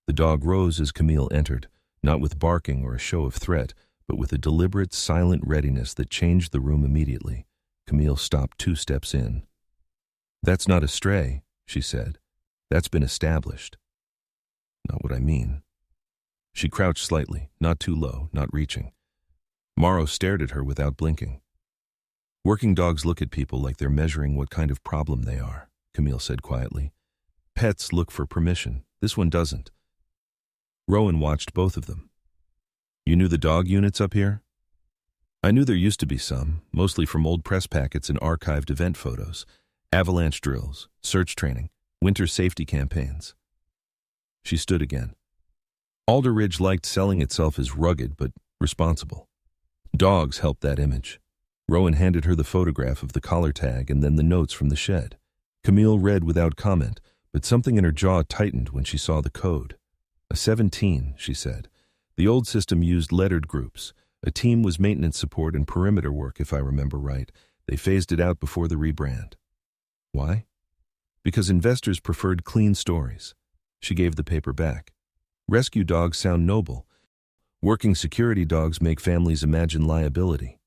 The dog rose as Camille entered, not with barking or a show of threat, but with a deliberate, silent readiness that changed the room immediately. Camille stopped 2 steps in. "That's not a stray," she said. "That's been established." "Not what I mean." She crouched slightly, not too low, not reaching. Morrow stared at her without blinking. "Working dogs look at people like they're measuring what kind of problem they are," Camille said quietly. "Pets look for permission. This one doesn't." Rowan watched both of them. "You knew the dog units up here?" "I knew there used to be some, mostly from old press packets and archived event photos. Avalanche drills, search training, winter safety campaigns." She stood again. Alder Ridge liked selling itself as rugged but responsible. Dogs helped that image. Rowan handed her the photograph of the collar tag and then the notes from the shed. Camille read without comment, but something in her jaw tightened when she saw the code. "A 17, she said. "The old system used lettered groups. A team was maintenance support and perimeter work, if I remember right. They phased it out before the rebrand." "Why?" "Because investors preferred clean stories." She gave the paper back. "Rescue dogs sound noble. Working security dogs make families imagine liability."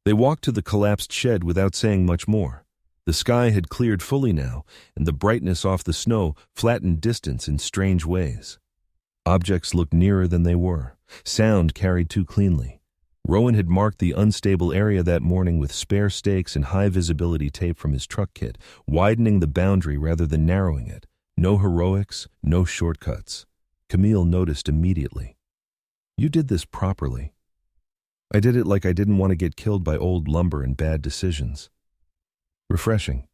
They walked to the collapsed shed without saying much more. The sky had cleared fully now, and the brightness off the snow flattened distance in strange ways. Objects looked nearer than they were. Sound carried too cleanly. Rowan had marked the unstable area that morning with spare stakes and high-visibility tape from his truck kit, widening the boundary rather than narrowing it. No heroics, no shortcuts. Camille noticed immediately. "You did this properly." "I did it like I didn't want to get killed by old lumber and bad decisions." Refreshing.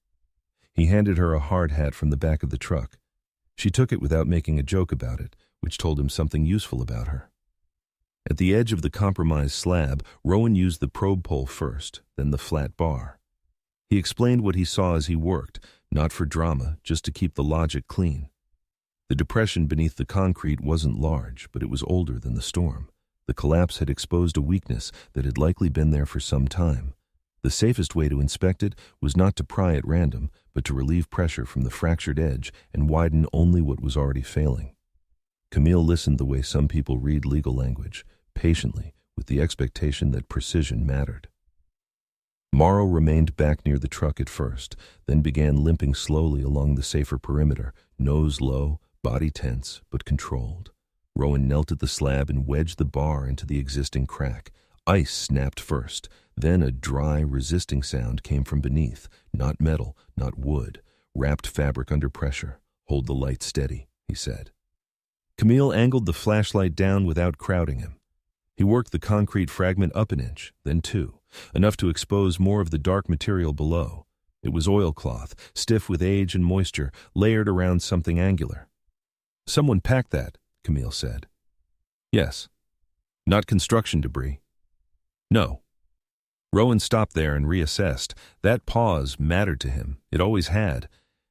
He handed her a hard hat from the back of the truck. She took it without making a joke about it, which told him something useful about her. At the edge of the compromised slab, Rowan used the probe pole first, then the flat bar. He explained what he saw as he worked, not for drama, just to keep the logic clean. The depression beneath the concrete wasn't large, but it was older than the storm. The collapse had exposed a weakness that had likely been there for some time. The safest way to inspect it was not to pry at random, but to relieve pressure from the fractured edge and widen only what was already failing. Camille listened the way some people read legal language, patiently, with the expectation that precision mattered. Morrow remained back near the truck at first, then began limping slowly along the safer perimeter, nose low, body tense, but controlled. Rowan knelt at the slab and wedged the bar into the existing crack. Ice snapped first, then a dry, resisting sound came from beneath, not metal, not wood, wrapped fabric under pressure. "Hold the light steady," he said. Camille angled the flashlight down without crowding him. He worked the concrete fragment up an inch, then two, enough to expose more of the dark material below. It was oilcloth, stiff with age and moisture, layered around something angular. "Someone packed that," Camille said. "Yes. Not construction debris." "No." Rowan stopped there and reassessed. That pause mattered to him. It always had.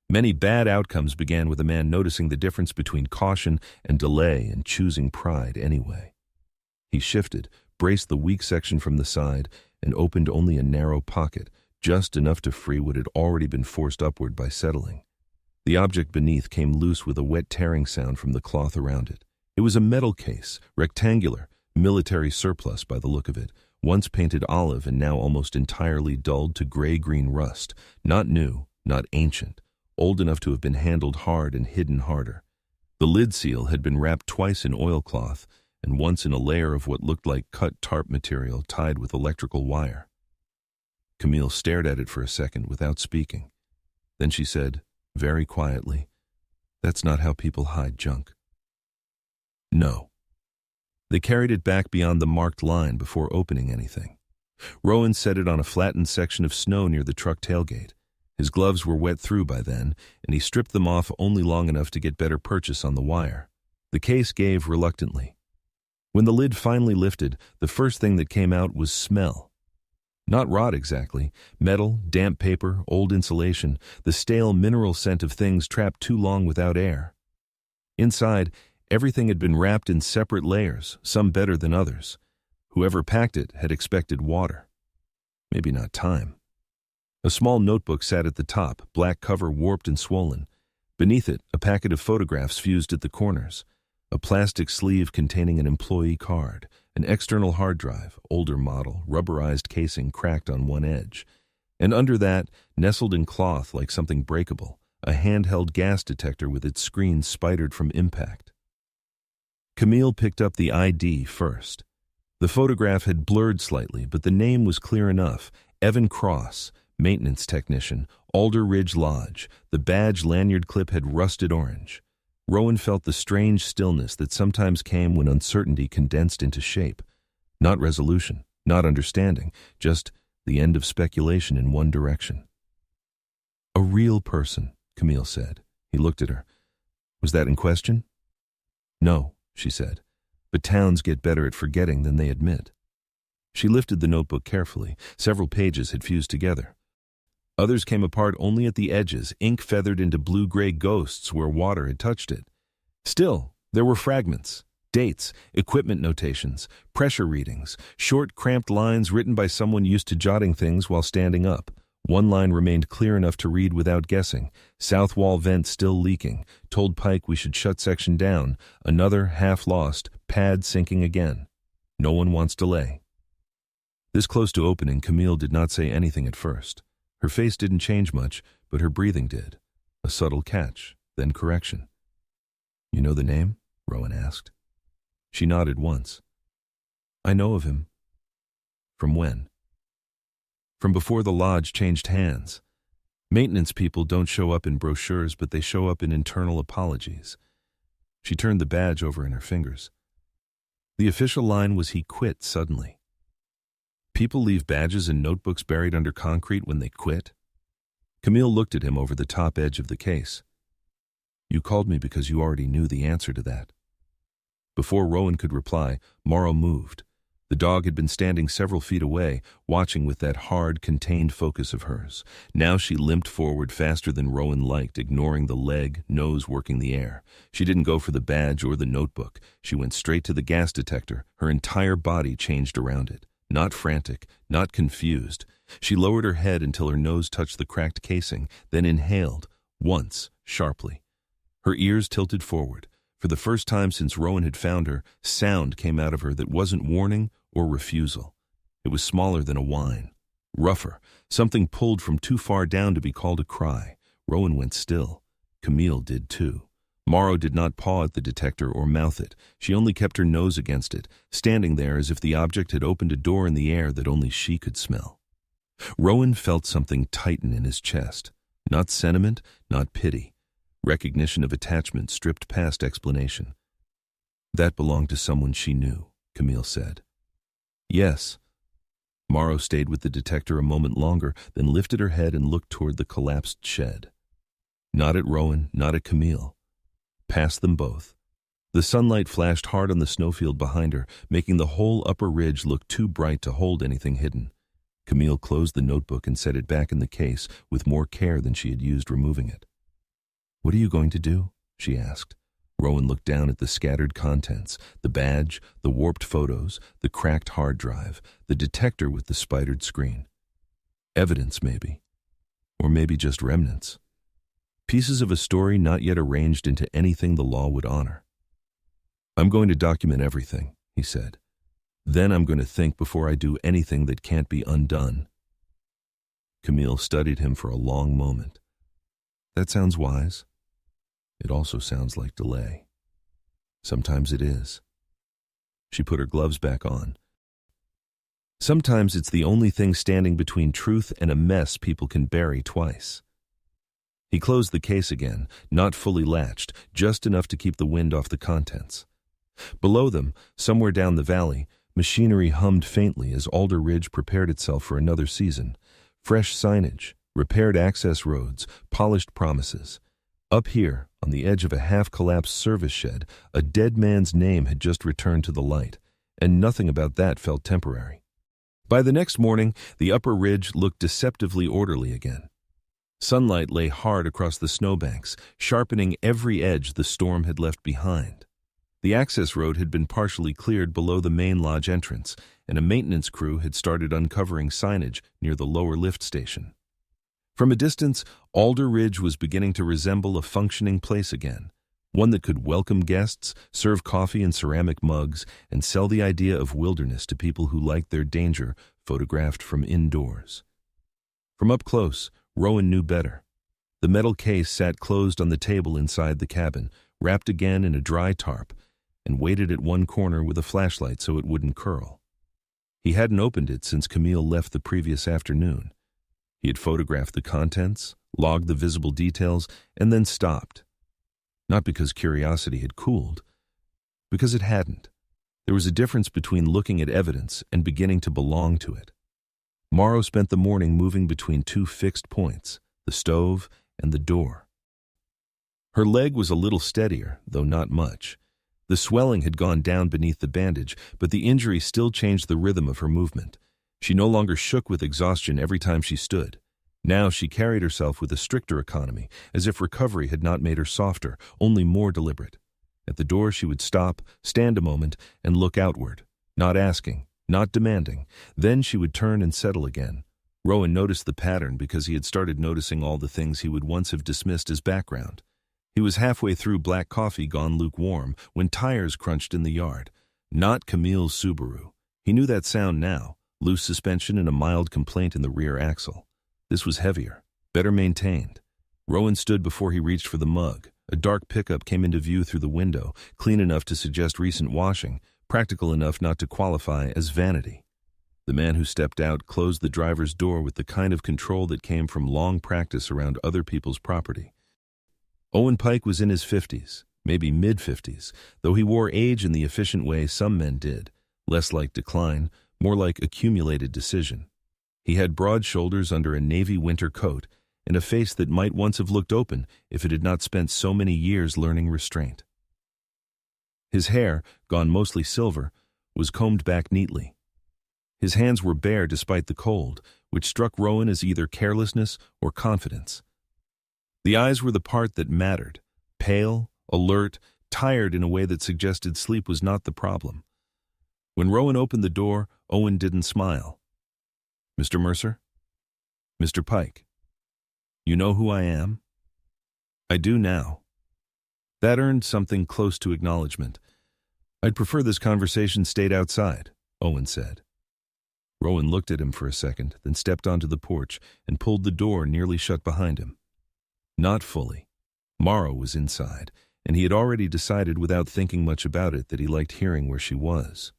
Many bad outcomes began with a man noticing the difference between caution and delay and choosing pride anyway. He shifted, braced the weak section from the side, and opened only a narrow pocket, just enough to free what had already been forced upward by settling. The object beneath came loose with a wet tearing sound from the cloth around it. It was a metal case, rectangular, military surplus by the look of it, once painted olive and now almost entirely dulled to gray-green rust, not new, not ancient, old enough to have been handled hard and hidden harder. The lid seal had been wrapped twice in oilcloth, and once in a layer of what looked like cut tarp material tied with electrical wire. Camille stared at it for a second without speaking. Then she said, very quietly, "That's not how people hide junk." "No." They carried it back beyond the marked line before opening anything. Rowan set it on a flattened section of snow near the truck tailgate. His gloves were wet through by then, and he stripped them off only long enough to get better purchase on the wire. The case gave reluctantly. When the lid finally lifted, the first thing that came out was smell. Not rot exactly. Metal, damp paper, old insulation, the stale mineral scent of things trapped too long without air. Inside, everything had been wrapped in separate layers, some better than others. Whoever packed it had expected water. Maybe not time. A small notebook sat at the top, black cover warped and swollen. Beneath it, a packet of photographs fused at the corners. A plastic sleeve containing an employee card, an external hard drive, older model, rubberized casing cracked on one edge. And under that, nestled in cloth like something breakable, a handheld gas detector with its screen spidered from impact. Camille picked up the ID first. The photograph had blurred slightly, but the name was clear enough. Evan Cross, maintenance technician, Alder Ridge Lodge. The badge lanyard clip had rusted orange. Rowan felt the strange stillness that sometimes came when uncertainty condensed into shape. Not resolution, not understanding, just the end of speculation in one direction. "A real person," Camille said. He looked at her. "Was that in question?" "No," she said, "but towns get better at forgetting than they admit." She lifted the notebook carefully. Several pages had fused together. Others came apart only at the edges, ink feathered into blue-gray ghosts where water had touched it. Still, there were fragments, dates, equipment notations, pressure readings, short, cramped lines written by someone used to jotting things while standing up. One line remained clear enough to read without guessing. "South wall vent still leaking. Told Pike we should shut section down." Another, half lost, "Pad sinking again. No one wants delay." This close to opening, Camille did not say anything at first. Her face didn't change much, but her breathing did. A subtle catch, then correction. "You know the name?" Rowan asked. She nodded once. "I know of him." "From when?" "From before the lodge changed hands. Maintenance people don't show up in brochures, but they show up in internal apologies." She turned the badge over in her fingers. The official line was he quit suddenly. People leave badges and notebooks buried under concrete when they quit? Camille looked at him over the top edge of the case. You called me because you already knew the answer to that. Before Rowan could reply, Morrow moved. The dog had been standing several feet away, watching with that hard, contained focus of hers. Now she limped forward faster than Rowan liked, ignoring the leg, nose working the air. She didn't go for the badge or the notebook. She went straight to the gas detector. Her entire body changed around it. Not frantic, not confused. She lowered her head until her nose touched the cracked casing, then inhaled, once, sharply. Her ears tilted forward. For the first time since Rowan had found her, sound came out of her that wasn't warning or refusal. It was smaller than a whine, rougher, something pulled from too far down to be called a cry. Rowan went still. Camille did too. Morrow did not paw at the detector or mouth it. She only kept her nose against it, standing there as if the object had opened a door in the air that only she could smell. Rowan felt something tighten in his chest. Not sentiment, not pity. Recognition of attachment stripped past explanation. That belonged to someone she knew, Camille said. Yes. Morrow stayed with the detector a moment longer, then lifted her head and looked toward the collapsed shed. Not at Rowan, not at Camille. Past them both. The sunlight flashed hard on the snowfield behind her, making the whole upper ridge look too bright to hold anything hidden. Camille closed the notebook and set it back in the case with more care than she had used removing it. What are you going to do? She asked. Rowan looked down at the scattered contents, the badge, the warped photos, the cracked hard drive, the detector with the spidered screen. Evidence, maybe. Or maybe just remnants. Pieces of a story not yet arranged into anything the law would honor. I'm going to document everything, he said. Then I'm going to think before I do anything that can't be undone. Camille studied him for a long moment. That sounds wise. It also sounds like delay. Sometimes it is. She put her gloves back on. Sometimes it's the only thing standing between truth and a mess people can bury twice. He closed the case again, not fully latched, just enough to keep the wind off the contents. Below them, somewhere down the valley, machinery hummed faintly as Alder Ridge prepared itself for another season. Fresh signage, repaired access roads, polished promises. Up here, on the edge of a half-collapsed service shed, a dead man's name had just returned to the light, and nothing about that felt temporary. By the next morning, the upper ridge looked deceptively orderly again. Sunlight lay hard across the snowbanks, sharpening every edge the storm had left behind. The access road had been partially cleared below the main lodge entrance, and a maintenance crew had started uncovering signage near the lower lift station. From a distance, Alder Ridge was beginning to resemble a functioning place again, one that could welcome guests, serve coffee in ceramic mugs, and sell the idea of wilderness to people who liked their danger photographed from indoors. From up close, Rowan knew better. The metal case sat closed on the table inside the cabin, wrapped again in a dry tarp, and waited at one corner with a flashlight so it wouldn't curl. He hadn't opened it since Camille left the previous afternoon. He had photographed the contents, logged the visible details, and then stopped. Not because curiosity had cooled, because it hadn't. There was a difference between looking at evidence and beginning to belong to it. Morrow spent the morning moving between two fixed points, the stove and the door. Her leg was a little steadier, though not much. The swelling had gone down beneath the bandage, but the injury still changed the rhythm of her movement. She no longer shook with exhaustion every time she stood. Now she carried herself with a stricter economy, as if recovery had not made her softer, only more deliberate. At the door she would stop, stand a moment, and look outward, not asking, not demanding. Then she would turn and settle again. Rowan noticed the pattern because he had started noticing all the things he would once have dismissed as background. He was halfway through black coffee gone lukewarm when tires crunched in the yard. Not Camille's Subaru. He knew that sound now. Loose suspension and a mild complaint in the rear axle. This was heavier, better maintained. Rowan stood before he reached for the mug. A dark pickup came into view through the window, clean enough to suggest recent washing, practical enough not to qualify as vanity. The man who stepped out closed the driver's door with the kind of control that came from long practice around other people's property. Owen Pike was in his 50s, maybe mid-50s, though he wore age in the efficient way some men did, less like decline, more like accumulated decision. He had broad shoulders under a navy winter coat, and a face that might once have looked open if it had not spent so many years learning restraint. His hair, gone mostly silver, was combed back neatly. His hands were bare despite the cold, which struck Rowan as either carelessness or confidence. The eyes were the part that mattered, pale, alert, tired in a way that suggested sleep was not the problem. When Rowan opened the door, Owen didn't smile. "Mr. Mercer?" "Mr. Pike." "You know who I am?" "I do now." That earned something close to acknowledgement. "I'd prefer this conversation stayed outside," Owen said. Rowan looked at him for a second, then stepped onto the porch and pulled the door nearly shut behind him. Not fully. Morrow was inside, and he had already decided without thinking much about it that he liked hearing where she was.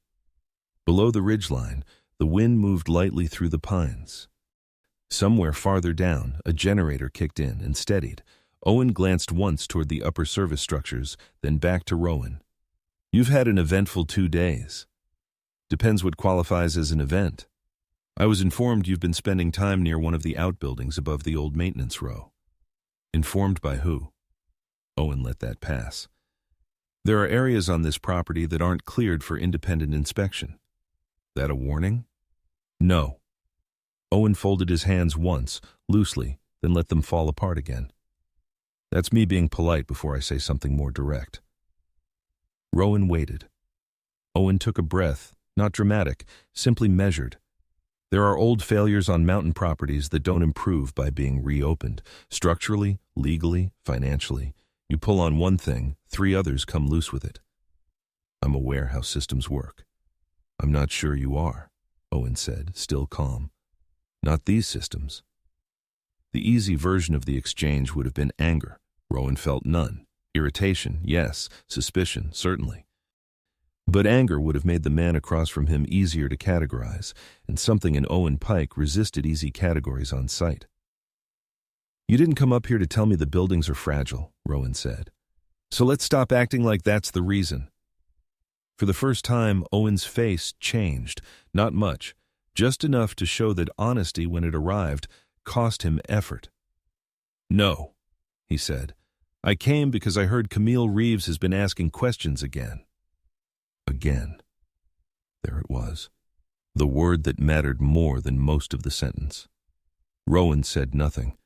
Below the ridgeline, the wind moved lightly through the pines. Somewhere farther down, a generator kicked in and steadied. Owen glanced once toward the upper service structures, then back to Rowan. "You've had an eventful 2 days. Depends what qualifies as an event. I was informed you've been spending time near one of the outbuildings above the old maintenance row." "Informed by who?" Owen let that pass. "There are areas on this property that aren't cleared for independent inspection." "That a warning?" "No." Owen folded his hands once, loosely, then let them fall apart again. "That's me being polite before I say something more direct." Rowan waited. Owen took a breath, not dramatic, simply measured. There are old failures on mountain properties that don't improve by being reopened. Structurally, legally, financially. You pull on one thing, 3 others come loose with it. "I'm aware how systems work." "I'm not sure you are," Owen said, still calm. "Not these systems." The easy version of the exchange would have been anger. Rowan felt none. Irritation, yes. Suspicion, certainly. But anger would have made the man across from him easier to categorize, and something in Owen Pike resisted easy categories on sight. "You didn't come up here to tell me the buildings are fragile," Rowan said. "So let's stop acting like that's the reason." For the first time, Owen's face changed. Not much, just enough to show that honesty, when it arrived, cost him effort. "No," he said. "I came because I heard Camille Reeves has been asking questions again." Again. There it was. The word that mattered more than most of the sentence. Rowan said nothing.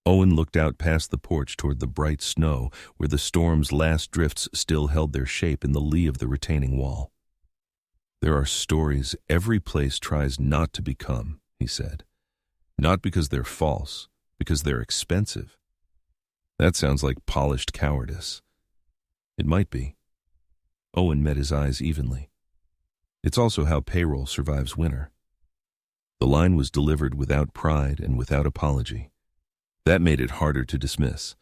Owen looked out past the porch toward the bright snow, where the storm's last drifts still held their shape in the lee of the retaining wall. "There are stories every place tries not to become," he said. "Not because they're false, because they're expensive." That sounds like polished cowardice. It might be. Owen met his eyes evenly. It's also how payroll survives winter. The line was delivered without pride and without apology. That made it harder to dismiss.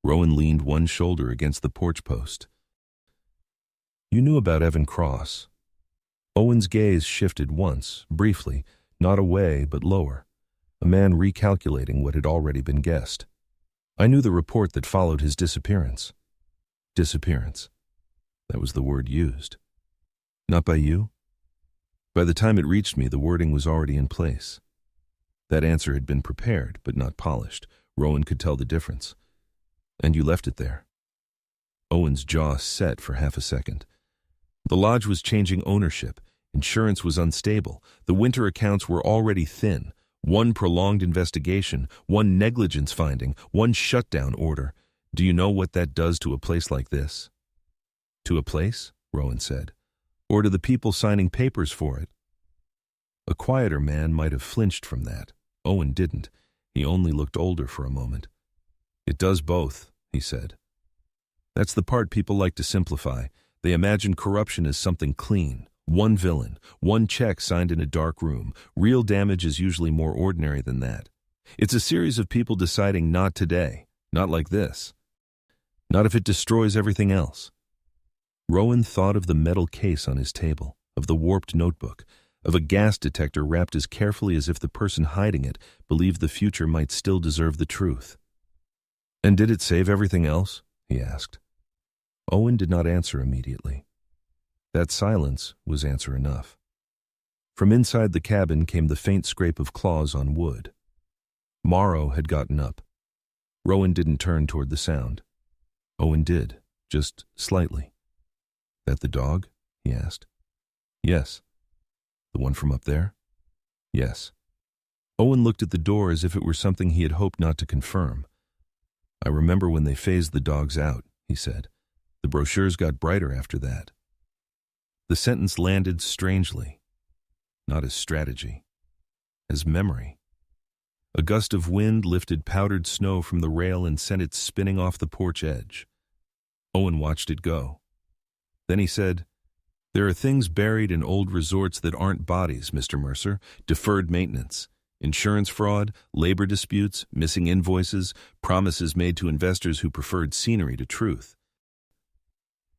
Rowan leaned one shoulder against the porch post. "You knew about Evan Cross." Owen's gaze shifted once, briefly, not away but lower, a man recalculating what had already been guessed. "I knew the report that followed his disappearance." Disappearance. That was the word used. "Not by you?" "By the time it reached me, the wording was already in place." That answer had been prepared, but not polished. Rowan could tell the difference. "And you left it there?" Owen's jaw set for half a second. The lodge was changing ownership. Insurance was unstable. The winter accounts were already thin. One prolonged investigation, one negligence finding, one shutdown order. Do you know what that does to a place like this? "To a place?" Rowan said. "Or to the people signing papers for it?" A quieter man might have flinched from that. Owen didn't. He only looked older for a moment. "It does both," he said. "That's the part people like to simplify. They imagine corruption as something clean. One villain, one check signed in a dark room. Real damage is usually more ordinary than that. It's a series of people deciding not today, not like this. Not if it destroys everything else." Rowan thought of the metal case on his table, of the warped notebook, of a gas detector wrapped as carefully as if the person hiding it believed the future might still deserve the truth. "And did it save everything else?" he asked. Owen did not answer immediately. That silence was answer enough. From inside the cabin came the faint scrape of claws on wood. Morrow had gotten up. Rowan didn't turn toward the sound. Owen did, just slightly. "That the dog?" he asked. "Yes." "The one from up there?" "Yes." Owen looked at the door as if it were something he had hoped not to confirm. "I remember when they phased the dogs out," he said. "The brochures got brighter after that." The sentence landed strangely, not as strategy, as memory. A gust of wind lifted powdered snow from the rail and sent it spinning off the porch edge. Owen watched it go. Then he said, "There are things buried in old resorts that aren't bodies, Mr. Mercer. Deferred maintenance, insurance fraud, labor disputes, missing invoices, promises made to investors who preferred scenery to truth.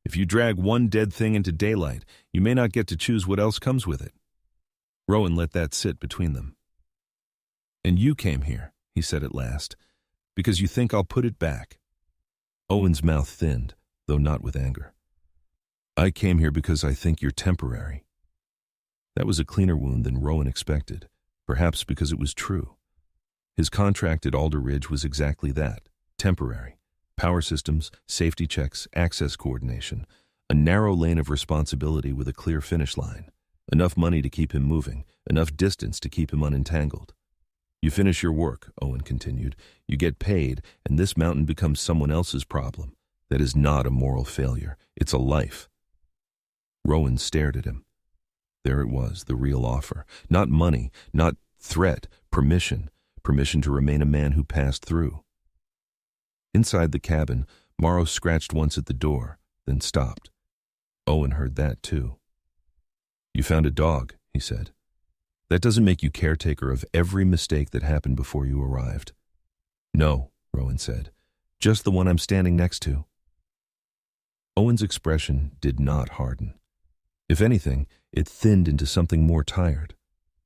If you drag one dead thing into daylight, you may not get to choose what else comes with it." Rowan let that sit between them. "And you came here," he said at last, "because you think I'll put it back." Owen's mouth thinned, though not with anger. "I came here because I think you're temporary." That was a cleaner wound than Rowan expected, perhaps because it was true. His contract at Alder Ridge was exactly that, temporary. Power systems, safety checks, access coordination, a narrow lane of responsibility with a clear finish line, enough money to keep him moving, enough distance to keep him unentangled. "You finish your work," Owen continued, "you get paid, and this mountain becomes someone else's problem. That is not a moral failure. It's a life." Rowan stared at him. There it was, the real offer. Not money, not threat, permission to remain a man who passed through. Inside the cabin, Morrow scratched once at the door, then stopped. Owen heard that too. "You found a dog," he said. "That doesn't make you caretaker of every mistake that happened before you arrived." "No," Rowan said, "just the one I'm standing next to." Owen's expression did not harden. If anything, it thinned into something more tired.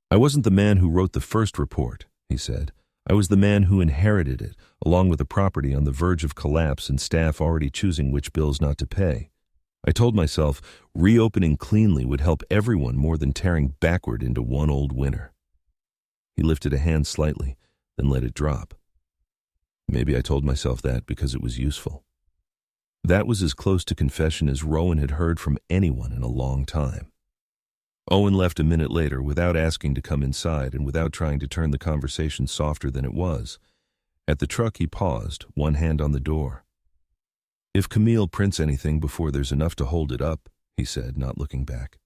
"I wasn't the man who wrote the first report," he said. "I was the man who inherited it, along with a property on the verge of collapse and staff already choosing which bills not to pay. I told myself reopening cleanly would help everyone more than tearing backward into one old winter." He lifted a hand slightly, then let it drop. "Maybe I told myself that because it was useful." That was as close to confession as Rowan had heard from anyone in a long time. Owen left a minute later without asking to come inside and without trying to turn the conversation softer than it was. At the truck he paused, one hand on the door. "If Camille prints anything before there's enough to hold it up," he said, not looking back,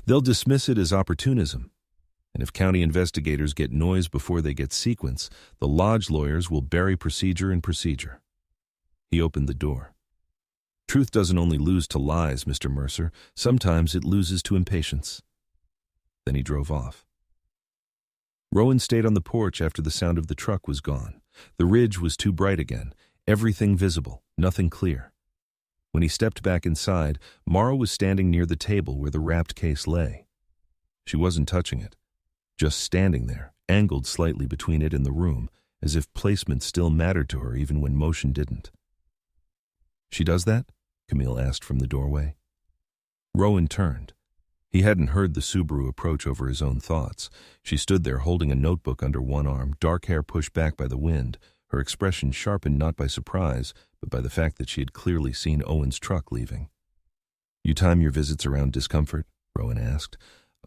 "they'll dismiss it as opportunism. And if county investigators get noise before they get sequence, the lodge lawyers will bury procedure in procedure." He opened the door. "Truth doesn't only lose to lies, Mr. Mercer. Sometimes it loses to impatience." Then he drove off. Rowan stayed on the porch after the sound of the truck was gone. The ridge was too bright again, everything visible, nothing clear. When he stepped back inside, Morrow was standing near the table where the wrapped case lay. She wasn't touching it, just standing there, angled slightly between it and the room, as if placement still mattered to her even when motion didn't. "She does that?" Camille asked from the doorway. Rowan turned. He hadn't heard the Subaru approach over his own thoughts. She stood there holding a notebook under one arm, dark hair pushed back by the wind, her expression sharpened not by surprise, but by the fact that she had clearly seen Owen's truck leaving. "You time your visits around discomfort?" Rowan asked.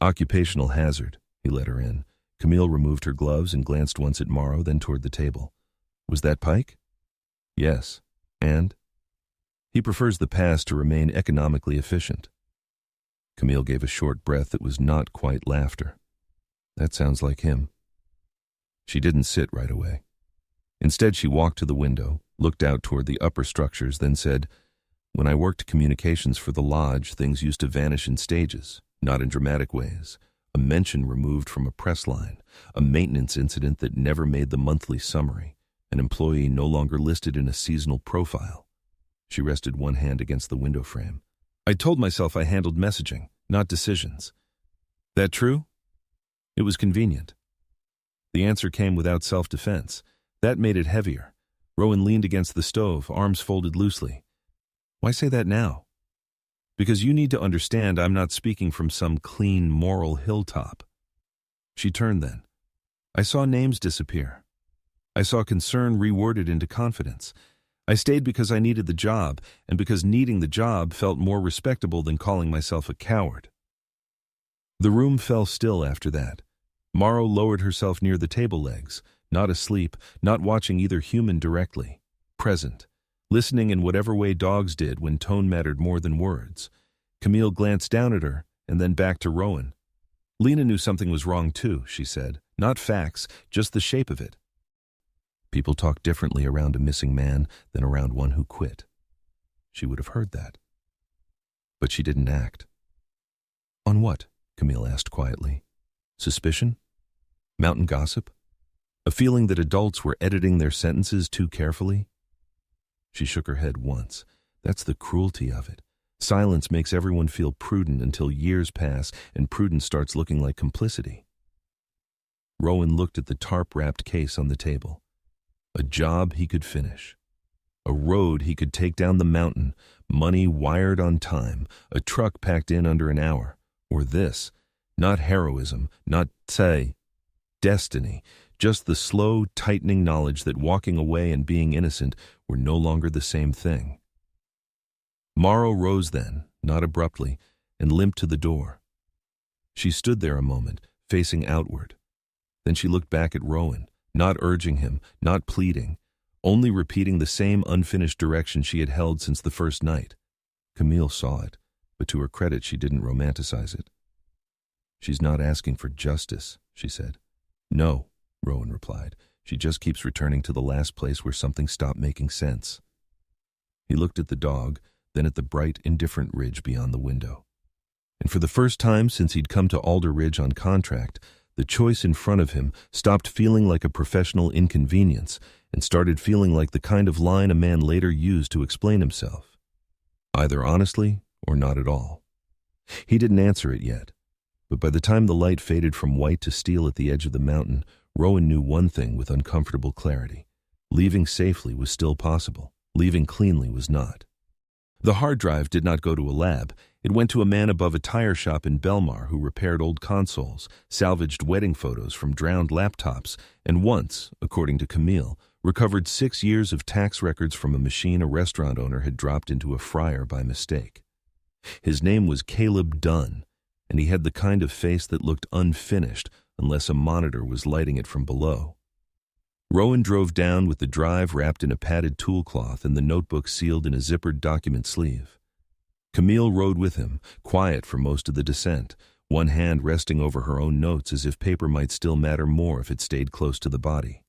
"Occupational hazard." He let her in. Camille removed her gloves and glanced once at Morrow, then toward the table. "Was that Pike?" "Yes. And?" "He prefers the past to remain economically efficient." Camille gave a short breath that was not quite laughter. "That sounds like him." She didn't sit right away. Instead, she walked to the window, looked out toward the upper structures, then said, "When I worked communications for the lodge, things used to vanish in stages, not in dramatic ways. A mention removed from a press line, a maintenance incident that never made the monthly summary, an employee no longer listed in a seasonal profile." She rested one hand against the window frame. "I told myself I handled messaging, not decisions. That true?" It was convenient. The answer came without self-defense. That made it heavier. Rowan leaned against the stove, arms folded loosely. "Why say that now?" "Because you need to understand I'm not speaking from some clean, moral hilltop." She turned then. "I saw names disappear. I saw concern reworded into confidence. I stayed because I needed the job, and because needing the job felt more respectable than calling myself a coward. The room fell still after that. Morrow lowered herself near the table legs, not asleep, not watching either human directly, present, listening in whatever way dogs did when tone mattered more than words. Camille glanced down at her, and then back to Rowan. Lena knew something was wrong too, she said. Not facts, just the shape of it. People talk differently around a missing man than around one who quit. She would have heard that. But she didn't act. On what? Camille asked quietly. Suspicion? Mountain gossip? A feeling that adults were editing their sentences too carefully? She shook her head once. That's the cruelty of it. Silence makes everyone feel prudent until years pass and prudence starts looking like complicity. Rowan looked at the tarp-wrapped case on the table. A job he could finish. A road he could take down the mountain, money wired on time, a truck packed in under an hour. Or this, not heroism, not, say, destiny, just the slow, tightening knowledge that walking away and being innocent were no longer the same thing. Morrow rose then, not abruptly, and limped to the door. She stood there a moment, facing outward. Then she looked back at Rowan, not urging him, not pleading, only repeating the same unfinished direction she had held since the first night. Camille saw it, but to her credit she didn't romanticize it. She's not asking for justice, she said. No, Rowan replied. She just keeps returning to the last place where something stopped making sense. He looked at the dog, then at the bright, indifferent ridge beyond the window. And for the first time since he'd come to Alder Ridge on contract, the choice in front of him stopped feeling like a professional inconvenience and started feeling like the kind of line a man later used to explain himself. Either honestly or not at all. He didn't answer it yet, but by the time the light faded from white to steel at the edge of the mountain, Rowan knew one thing with uncomfortable clarity. Leaving safely was still possible. Leaving cleanly was not. The hard drive did not go to a lab. It went to a man above a tire shop in Belmar who repaired old consoles, salvaged wedding photos from drowned laptops, and once, according to Camille, recovered 6 years of tax records from a machine a restaurant owner had dropped into a fryer by mistake. His name was Caleb Dunn, and he had the kind of face that looked unfinished unless a monitor was lighting it from below. Rowan drove down with the drive wrapped in a padded tool cloth and the notebook sealed in a zippered document sleeve. Camille rode with him, quiet for most of the descent, one hand resting over her own notes as if paper might still matter more if it stayed close to the body.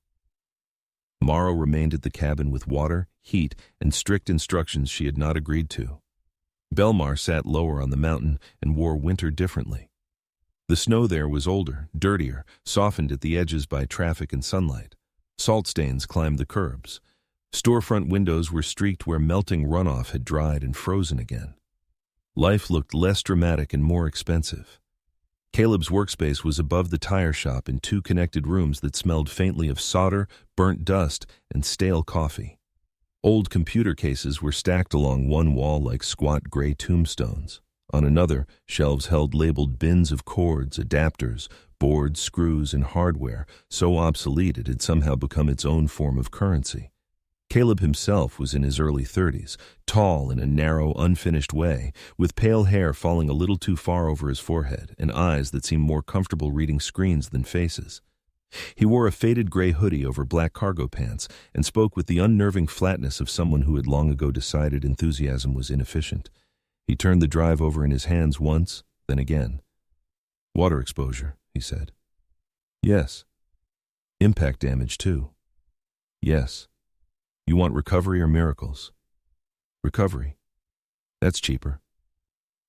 Morrow remained at the cabin with water, heat, and strict instructions she had not agreed to. Belmar sat lower on the mountain and wore winter differently. The snow there was older, dirtier, softened at the edges by traffic and sunlight. Salt stains climbed the curbs. Storefront windows were streaked where melting runoff had dried and frozen again. Life looked less dramatic and more expensive. Caleb's workspace was above the tire shop in 2 connected rooms that smelled faintly of solder, burnt dust, and stale coffee. Old computer cases were stacked along one wall like squat gray tombstones. On another, shelves held labeled bins of cords, adapters, boards, screws, and hardware, so obsolete it had somehow become its own form of currency. Caleb himself was in his early 30s, tall in a narrow, unfinished way, with pale hair falling a little too far over his forehead and eyes that seemed more comfortable reading screens than faces. He wore a faded gray hoodie over black cargo pants and spoke with the unnerving flatness of someone who had long ago decided enthusiasm was inefficient. He turned the drive over in his hands once, then again. Water exposure, he said. Yes. Impact damage, too. Yes. You want recovery or miracles? Recovery. That's cheaper.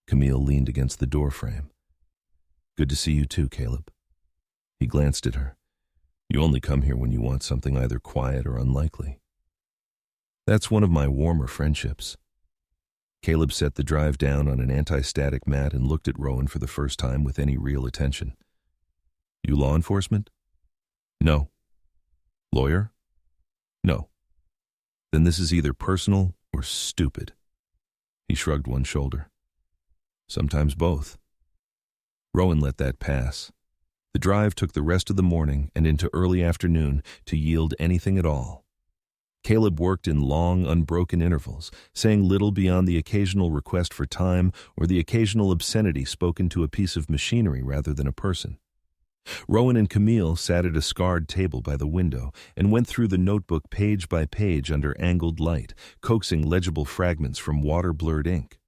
Camille leaned against the door frame. Good to see you too, Caleb. He glanced at her. You only come here when you want something either quiet or unlikely. That's one of my warmer friendships. Caleb set the drive down on an anti-static mat and looked at Rowan for the first time with any real attention. You law enforcement? No. Lawyer? No. Then this is either personal or stupid. He shrugged one shoulder. Sometimes both. Rowan let that pass. The drive took the rest of the morning and into early afternoon to yield anything at all. Caleb worked in long, unbroken intervals, saying little beyond the occasional request for time or the occasional obscenity spoken to a piece of machinery rather than a person. Rowan and Camille sat at a scarred table by the window and went through the notebook page by page under angled light, coaxing legible fragments from water-blurred ink.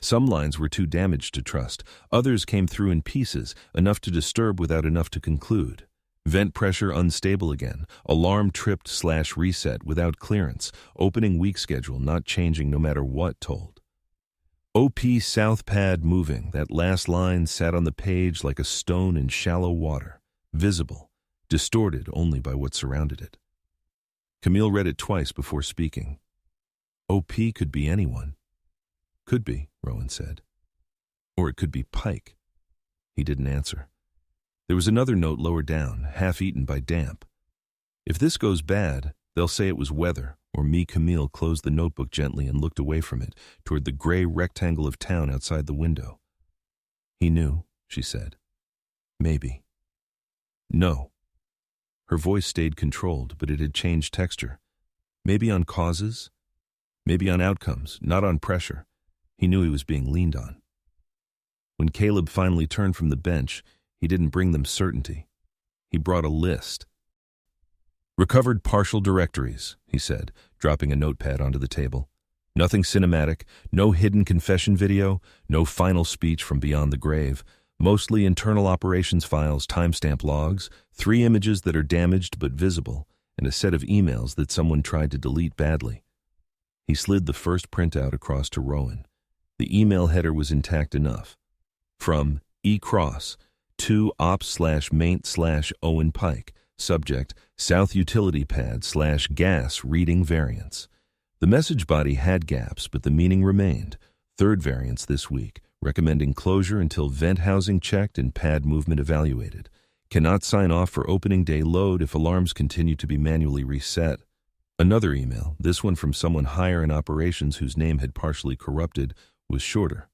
Some lines were too damaged to trust. Others came through in pieces, enough to disturb without enough to conclude. Vent pressure unstable again, alarm tripped/reset without clearance, opening week schedule not changing no matter what told. OP South Pad moving, that last line sat on the page like a stone in shallow water, visible, distorted only by what surrounded it. Camille read it twice before speaking. OP could be anyone. Could be, Rowan said. Or it could be Pike. He didn't answer. There was another note lower down, half-eaten by damp. If this goes bad, they'll say it was weather, or me. Camille closed the notebook gently and looked away from it, toward the gray rectangle of town outside the window. He knew, she said. Maybe. No. Her voice stayed controlled, but it had changed texture. Maybe on causes, maybe on outcomes, not on pressure. He knew he was being leaned on. When Caleb finally turned from the bench, he didn't bring them certainty. He brought a list. Recovered partial directories, he said, dropping a notepad onto the table. Nothing cinematic, no hidden confession video, no final speech from beyond the grave. Mostly internal operations files, timestamp logs, 3 images that are damaged but visible, and a set of emails that someone tried to delete badly. He slid the first printout across to Rowan. The email header was intact enough. From E. Cross to ops/maint/Owen Pike. Subject, South Utility Pad/gas reading variance. The message body had gaps, but the meaning remained. 3rd variance this week, recommending closure until vent housing checked and pad movement evaluated. Cannot sign off for opening day load if alarms continue to be manually reset. Another email, this one from someone higher in operations whose name had partially corrupted, was shorter.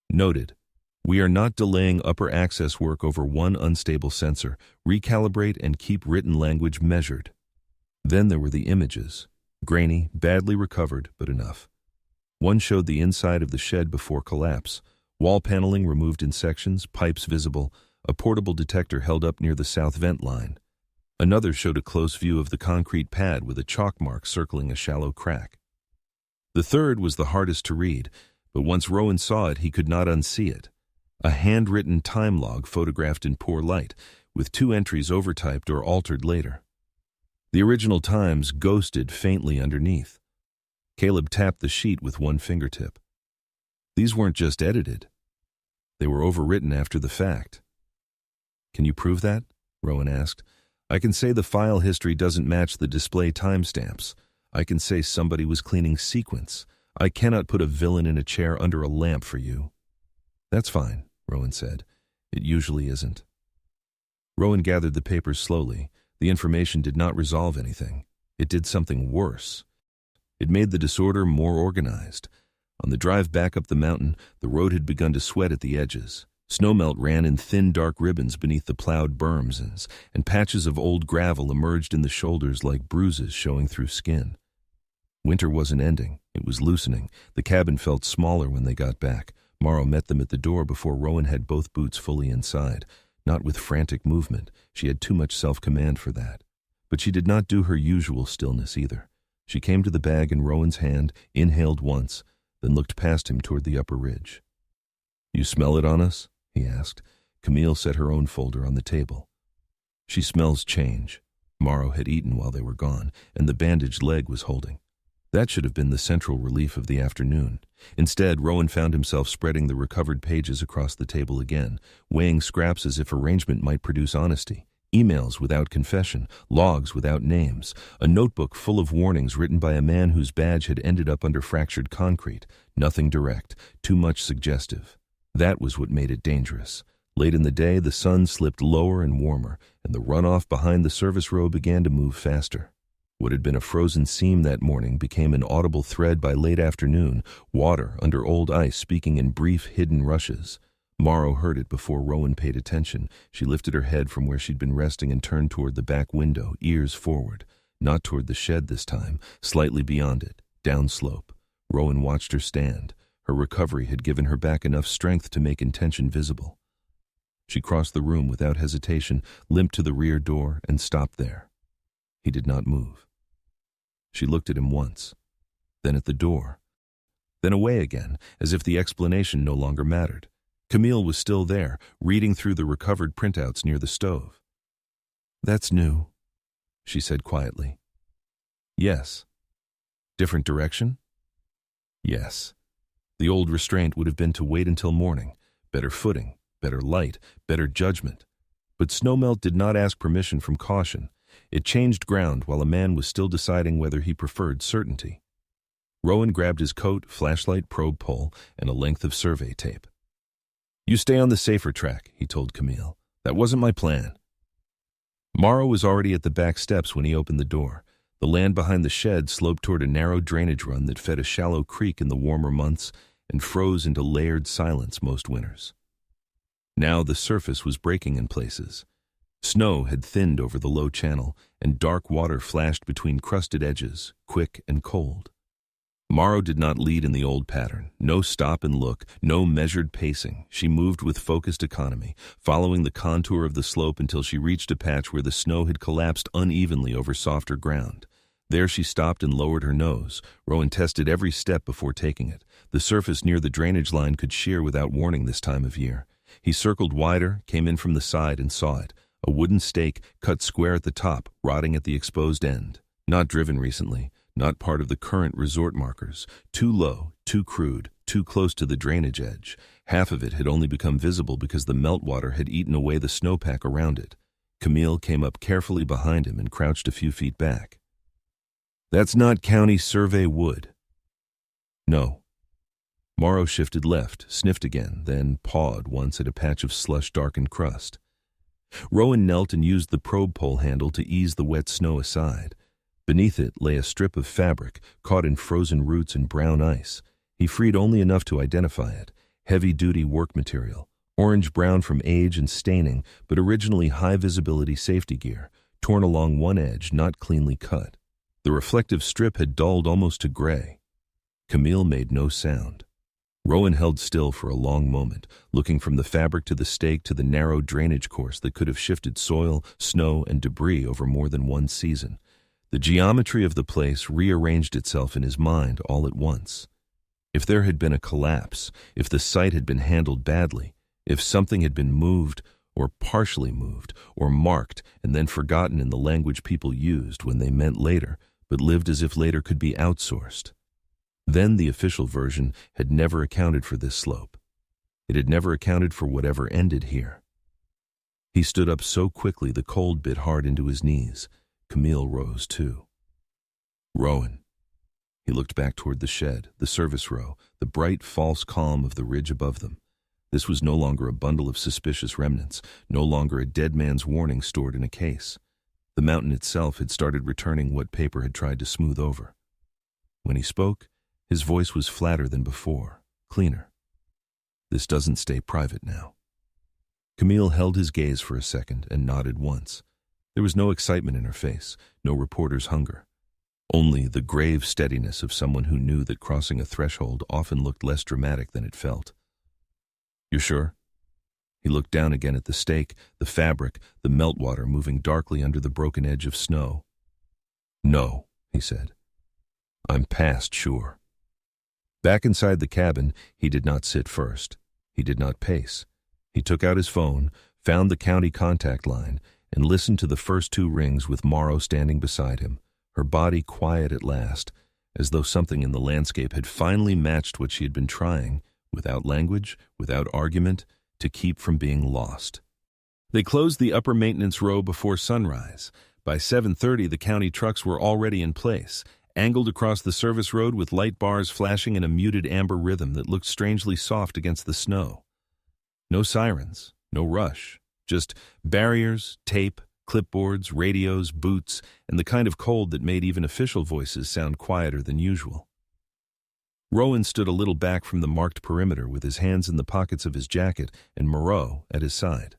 Noted. We are not delaying upper access work over one unstable sensor. Recalibrate and keep written language measured. Then there were the images. Grainy, badly recovered, but enough. One showed the inside of the shed before collapse. Wall paneling removed in sections, pipes visible, a portable detector held up near the south vent line. Another showed a close view of the concrete pad with a chalk mark circling a shallow crack. The third was the hardest to read, but once Rowan saw it, he could not unsee it. A handwritten time log photographed in poor light, with 2 entries overtyped or altered later. The original times ghosted faintly underneath. Caleb tapped the sheet with one fingertip. These weren't just edited. They were overwritten after the fact. Can you prove that? Rowan asked. I can say the file history doesn't match the display timestamps. I can say somebody was cleaning sequence. I cannot put a villain in a chair under a lamp for you. That's fine, Rowan said. It usually isn't. Rowan gathered the papers slowly. The information did not resolve anything. It did something worse. It made the disorder more organized. On the drive back up the mountain, the road had begun to sweat at the edges. Snowmelt ran in thin, dark ribbons beneath the plowed berms, and patches of old gravel emerged in the shoulders like bruises showing through skin. Winter wasn't ending. It was loosening. The cabin felt smaller when they got back. Morrow met them at the door before Rowan had both boots fully inside. Not with frantic movement. She had too much self-command for that. But she did not do her usual stillness either. She came to the bag in Rowan's hand, inhaled once, then looked past him toward the upper ridge. You smell it on us? He asked. Camille set her own folder on the table. She smells change. Morrow had eaten while they were gone, and the bandaged leg was holding. That should have been the central relief of the afternoon. Instead, Rowan found himself spreading the recovered pages across the table again, weighing scraps as if arrangement might produce honesty. Emails without confession, logs without names, a notebook full of warnings written by a man whose badge had ended up under fractured concrete. Nothing direct, too much suggestive. That was what made it dangerous. Late in the day, the sun slipped lower and warmer, and the runoff behind the service row began to move faster. What had been a frozen seam that morning became an audible thread by late afternoon, water under old ice speaking in brief, hidden rushes. Morrow heard it before Rowan paid attention. She lifted her head from where she'd been resting and turned toward the back window, ears forward. Not toward the shed this time, slightly beyond it, downslope. Rowan watched her stand. Her recovery had given her back enough strength to make intention visible. She crossed the room without hesitation, limped to the rear door, and stopped there. He did not move. She looked at him once, then at the door, then away again, as if the explanation no longer mattered. Camille was still there, reading through the recovered printouts near the stove. "That's new," she said quietly. "Yes." "Different direction?" "Yes." The old restraint would have been to wait until morning. Better footing, better light, better judgment. But snowmelt did not ask permission from caution. It changed ground while a man was still deciding whether he preferred certainty. Rowan grabbed his coat, flashlight, probe pole, and a length of survey tape. "You stay on the safer track," he told Camille. "That wasn't my plan." Morrow was already at the back steps when he opened the door. The land behind the shed sloped toward a narrow drainage run that fed a shallow creek in the warmer months and froze into layered silence most winters. Now the surface was breaking in places. Snow had thinned over the low channel, and dark water flashed between crusted edges, quick and cold. Morrow did not lead in the old pattern. No stop and look, no measured pacing. She moved with focused economy, following the contour of the slope until she reached a patch where the snow had collapsed unevenly over softer ground. There she stopped and lowered her nose. Rowan tested every step before taking it. The surface near the drainage line could shear without warning this time of year. He circled wider, came in from the side, and saw it. A wooden stake cut square at the top, rotting at the exposed end. Not driven recently. Not part of the current resort markers. Too low, too crude, too close to the drainage edge. Half of it had only become visible because the meltwater had eaten away the snowpack around it. Camille came up carefully behind him and crouched a few feet back. "That's not county survey wood." "No." Morrow shifted left, sniffed again, then pawed once at a patch of slush-darkened crust. Rowan knelt and used the probe pole handle to ease the wet snow aside. Beneath it lay a strip of fabric, caught in frozen roots and brown ice. He freed only enough to identify it. Heavy-duty work material, orange-brown from age and staining, but originally high-visibility safety gear, torn along one edge, not cleanly cut. The reflective strip had dulled almost to gray. Camille made no sound. Rowan held still for a long moment, looking from the fabric to the stake to the narrow drainage course that could have shifted soil, snow, and debris over more than one season. The geometry of the place rearranged itself in his mind all at once. If there had been a collapse, if the site had been handled badly, if something had been moved, or partially moved, or marked and then forgotten in the language people used when they meant later, but lived as if later could be outsourced, then the official version had never accounted for this slope. It had never accounted for whatever ended here. He stood up so quickly the cold bit hard into his knees. Camille rose too. "Rowan." He looked back toward the shed, the service row, the bright, false calm of the ridge above them. This was no longer a bundle of suspicious remnants, no longer a dead man's warning stored in a case. The mountain itself had started returning what paper had tried to smooth over. When he spoke, his voice was flatter than before, cleaner. "This doesn't stay private now." Camille held his gaze for a second and nodded once. There was no excitement in her face, no reporter's hunger. Only the grave steadiness of someone who knew that crossing a threshold often looked less dramatic than it felt. "You sure?" He looked down again at the stake, the fabric, the meltwater moving darkly under the broken edge of snow. "No," he said. "I'm past sure." Back inside the cabin, he did not sit first. He did not pace. He took out his phone, found the county contact line, and listened to the first two rings with Morrow standing beside him, her body quiet at last, as though something in the landscape had finally matched what she had been trying, without language, without argument, to keep from being lost. They closed the upper maintenance row before sunrise. By 7:30, the county trucks were already in place, angled across the service road with light bars flashing in a muted amber rhythm that looked strangely soft against the snow. No sirens, no rush. Just barriers, tape, clipboards, radios, boots, and the kind of cold that made even official voices sound quieter than usual. Rowan stood a little back from the marked perimeter with his hands in the pockets of his jacket and Moreau at his side.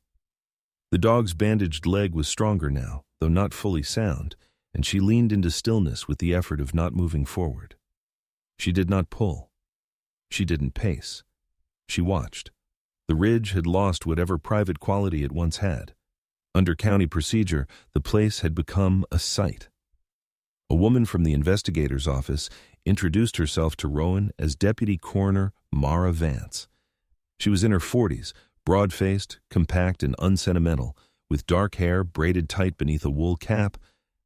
The dog's bandaged leg was stronger now, though not fully sound, and she leaned into stillness with the effort of not moving forward. She did not pull. She didn't pace. She watched. The ridge had lost whatever private quality it once had. Under county procedure, the place had become a sight. A woman from the investigator's office introduced herself to Rowan as Deputy Coroner Mara Vance. She was in her 40s, broad-faced, compact, and unsentimental, with dark hair braided tight beneath a wool cap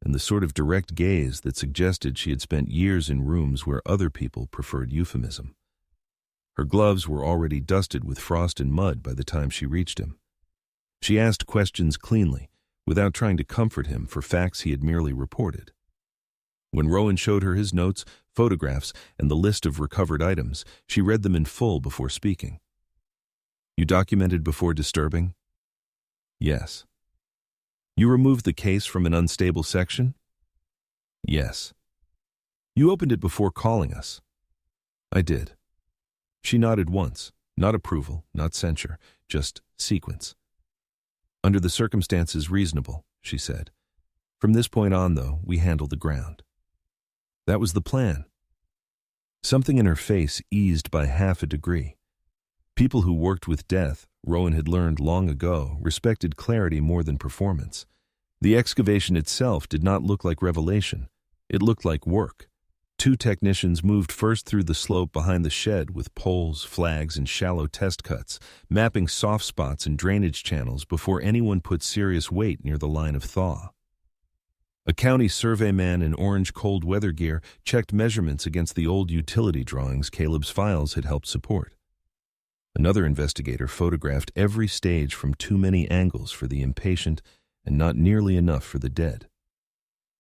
and the sort of direct gaze that suggested she had spent years in rooms where other people preferred euphemism. Her gloves were already dusted with frost and mud by the time she reached him. She asked questions cleanly, without trying to comfort him for facts he had merely reported. When Rowan showed her his notes, photographs, and the list of recovered items, she read them in full before speaking. "You documented before disturbing?" "Yes." "You removed the case from an unstable section?" "Yes." "You opened it before calling us?" "I did." She nodded once, not approval, not censure, just sequence. "Under the circumstances, reasonable," she said. "From this point on, though, we handle the ground." That was the plan. Something in her face eased by half a degree. People who worked with death, Rowan had learned long ago, respected clarity more than performance. The excavation itself did not look like revelation. It looked like work. 2 technicians moved first through the slope behind the shed with poles, flags, and shallow test cuts, mapping soft spots and drainage channels before anyone put serious weight near the line of thaw. A county surveyman in orange cold weather gear checked measurements against the old utility drawings Caleb's files had helped support. Another investigator photographed every stage from too many angles for the impatient and not nearly enough for the dead.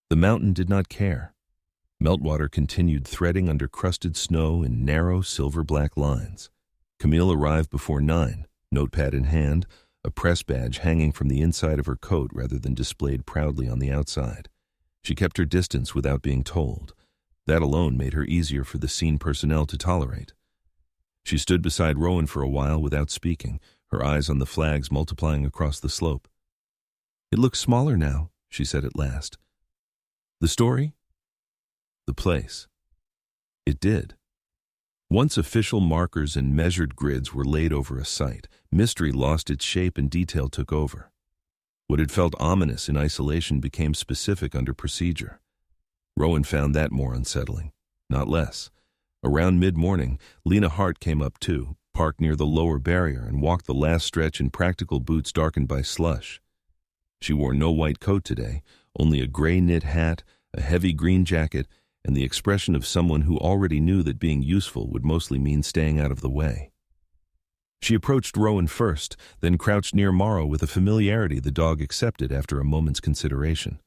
The mountain did not care. Meltwater continued threading under crusted snow in narrow silver-black lines. Camille arrived before 9, notepad in hand, a press badge hanging from the inside of her coat rather than displayed proudly on the outside. She kept her distance without being told. That alone made her easier for the scene personnel to tolerate. She stood beside Rowan for a while without speaking, her eyes on the flags multiplying across the slope. "It looks smaller now," she said at last. "The story?" "The place." It did. Once official markers and measured grids were laid over a site, mystery lost its shape and detail took over. What had felt ominous in isolation became specific under procedure. Rowan found that more unsettling, not less. Around mid-morning, Lena Hart came up too, parked near the lower barrier, and walked the last stretch in practical boots darkened by slush. She wore no white coat today, only a gray knit hat, a heavy green jacket, and the expression of someone who already knew that being useful would mostly mean staying out of the way. She approached Rowan first, then crouched near Morrow with a familiarity the dog accepted after a moment's consideration.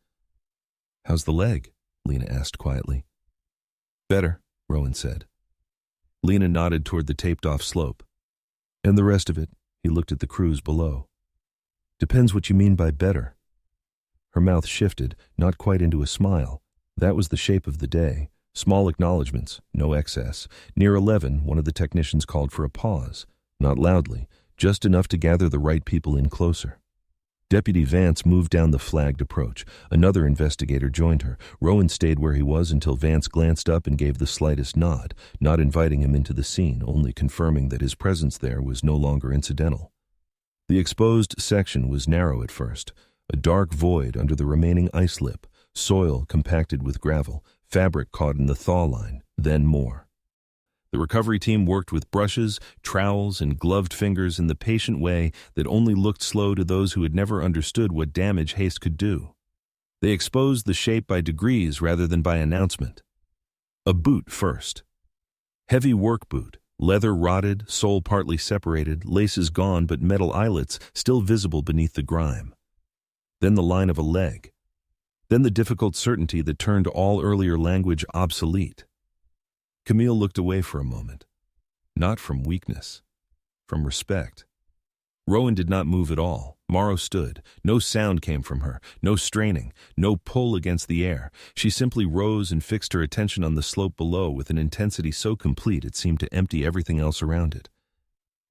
"How's the leg?" Lena asked quietly. "Better," Rowan said. Lena nodded toward the taped-off slope. "And the rest of it?" He looked at the crews below. "Depends what you mean by better." Her mouth shifted, not quite into a smile. That was the shape of the day. Small acknowledgments, no excess. Near 11, one of the technicians called for a pause. Not loudly, just enough to gather the right people in closer. Deputy Vance moved down the flagged approach. Another investigator joined her. Rowan stayed where he was until Vance glanced up and gave the slightest nod, not inviting him into the scene, only confirming that his presence there was no longer incidental. The exposed section was narrow at first, a dark void under the remaining ice lip, soil compacted with gravel, fabric caught in the thaw line, then more. The recovery team worked with brushes, trowels, and gloved fingers in the patient way that only looked slow to those who had never understood what damage haste could do. They exposed the shape by degrees rather than by announcement. A boot first. Heavy work boot, leather rotted, sole partly separated, laces gone but metal eyelets still visible beneath the grime. Then the line of a leg. Then the difficult certainty that turned all earlier language obsolete. Camille looked away for a moment. Not from weakness, from respect. Rowan did not move at all. Morrow stood. No sound came from her, no straining, no pull against the air. She simply rose and fixed her attention on the slope below with an intensity so complete it seemed to empty everything else around it.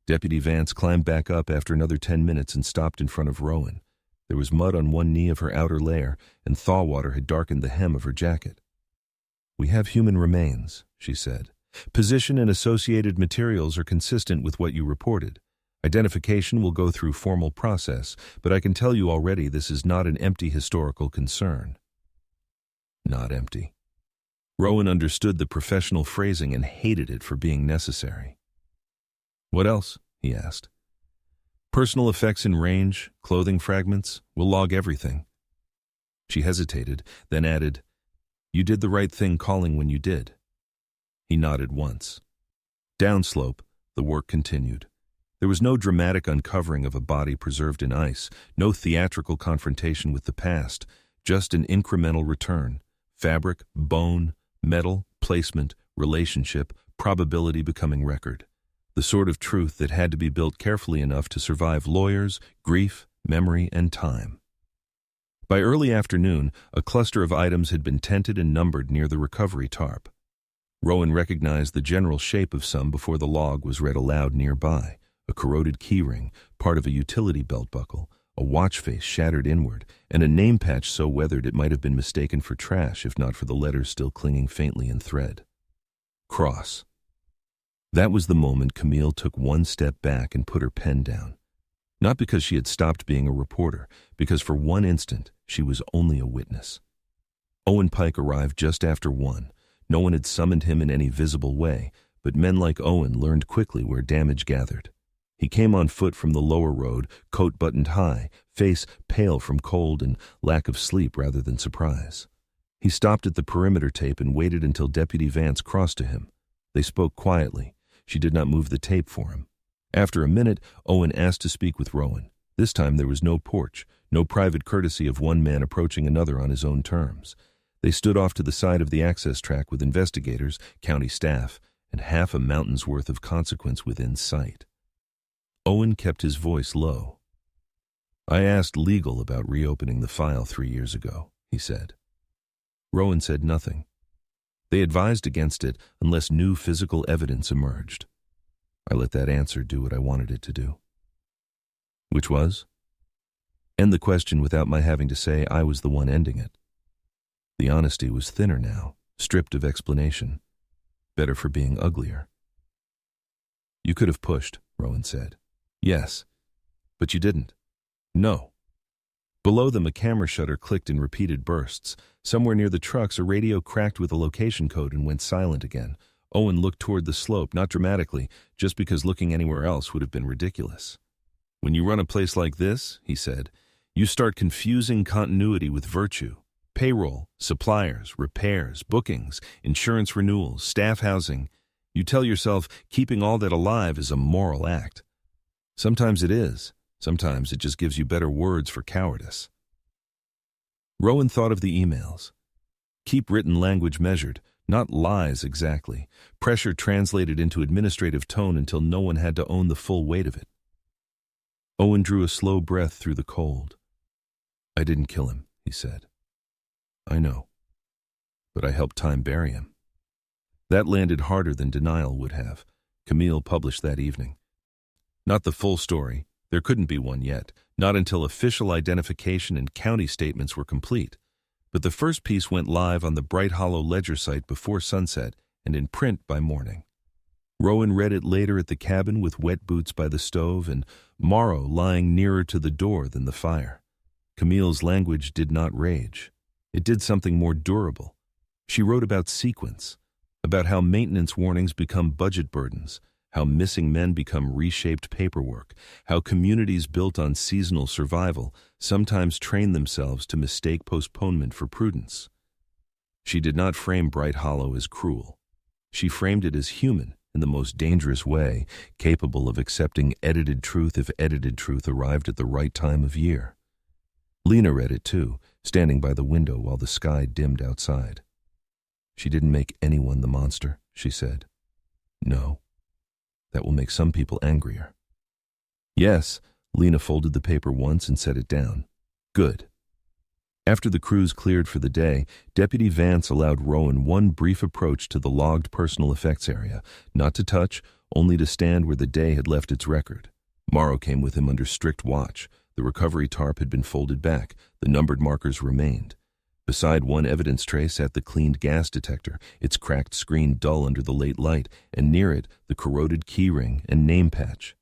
Deputy Vance climbed back up after another 10 minutes and stopped in front of Rowan. There was mud on one knee of her outer layer, and thaw water had darkened the hem of her jacket. "We have human remains," she said. "Position and associated materials are consistent with what you reported. Identification will go through formal process, but I can tell you already this is not an empty historical concern." Not empty. Rowan understood the professional phrasing and hated it for being necessary. "What else?" he asked. "Personal effects in range, clothing fragments, we'll log everything." She hesitated, then added, "You did the right thing calling when you did." He nodded once. Downslope, the work continued. There was no dramatic uncovering of a body preserved in ice, no theatrical confrontation with the past, just an incremental return. Fabric, bone, metal, placement, relationship, probability becoming record. The sort of truth that had to be built carefully enough to survive lawyers, grief, memory, and time. By early afternoon, a cluster of items had been tented and numbered near the recovery tarp. Rowan recognized the general shape of some before the log was read aloud nearby. A corroded keyring, part of a utility belt buckle, a watch face shattered inward, and a name patch so weathered it might have been mistaken for trash if not for the letters still clinging faintly in thread. Cross. That was the moment Camille took one step back and put her pen down. Not because she had stopped being a reporter, because for one instant she was only a witness. Owen Pike arrived just after 1. No one had summoned him in any visible way, but men like Owen learned quickly where damage gathered. He came on foot from the lower road, coat buttoned high, face pale from cold and lack of sleep rather than surprise. He stopped at the perimeter tape and waited until Deputy Vance crossed to him. They spoke quietly. She did not move the tape for him. After a minute, Owen asked to speak with Rowan. This time there was no porch, no private courtesy of one man approaching another on his own terms. They stood off to the side of the access track with investigators, county staff, and half a mountain's worth of consequence within sight. Owen kept his voice low. "I asked legal about reopening the file 3 years ago," he said. Rowan said nothing. They advised against it unless new physical evidence emerged. I let that answer do what I wanted it to do. Which was? End the question without my having to say I was the one ending it. The honesty was thinner now, stripped of explanation. Better for being uglier. "You could have pushed," Rowan said. "Yes, but you didn't." "No." Below them, a camera shutter clicked in repeated bursts. Somewhere near the trucks, a radio cracked with a location code and went silent again. Owen looked toward the slope, not dramatically, just because looking anywhere else would have been ridiculous. "When you run a place like this," he said, "you start confusing continuity with virtue. Payroll, suppliers, repairs, bookings, insurance renewals, staff housing. You tell yourself keeping all that alive is a moral act. Sometimes it is. Sometimes it just gives you better words for cowardice." Rowan thought of the emails. Keep written language measured, not lies exactly. Pressure translated into administrative tone until no one had to own the full weight of it. Owen drew a slow breath through the cold. "I didn't kill him," he said. "I know. But I helped time bury him." That landed harder than denial would have. Camille published that evening. Not the full story. There couldn't be one yet, not until official identification and county statements were complete. But the first piece went live on the Bright Hollow Ledger site before sunset and in print by morning. Rowan read it later at the cabin with wet boots by the stove and Morrow lying nearer to the door than the fire. Camille's language did not rage. It did something more durable. She wrote about sequence, about how maintenance warnings become budget burdens, how missing men become reshaped paperwork, how communities built on seasonal survival sometimes train themselves to mistake postponement for prudence. She did not frame Bright Hollow as cruel. She framed it as human in the most dangerous way, capable of accepting edited truth if edited truth arrived at the right time of year. Lena read it too, standing by the window while the sky dimmed outside. "She didn't make anyone the monster," she said. "No. That will make some people angrier." "Yes, Lena folded the paper once and set it down. Good. After the crews cleared for the day, Deputy Vance allowed Rowan one brief approach to the logged personal effects area, not to touch, only to stand where the day had left its record. Morrow came with him under strict watch. The recovery tarp had been folded back. The numbered markers remained. Beside one evidence tray sat the cleaned gas detector, its cracked screen dull under the late light, and near it the corroded keyring and name patch.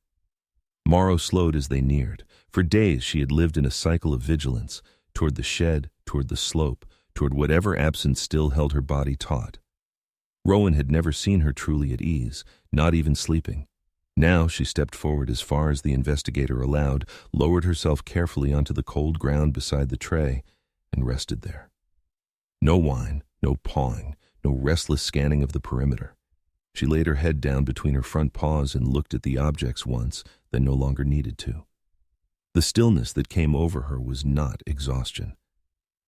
Morrow slowed as they neared. For days she had lived in a cycle of vigilance, toward the shed, toward the slope, toward whatever absence still held her body taut. Rowan had never seen her truly at ease, not even sleeping. Now she stepped forward as far as the investigator allowed, lowered herself carefully onto the cold ground beside the tray, and rested there. No whine, no pawing, no restless scanning of the perimeter. She laid her head down between her front paws and looked at the objects once, then no longer needed to. The stillness that came over her was not exhaustion.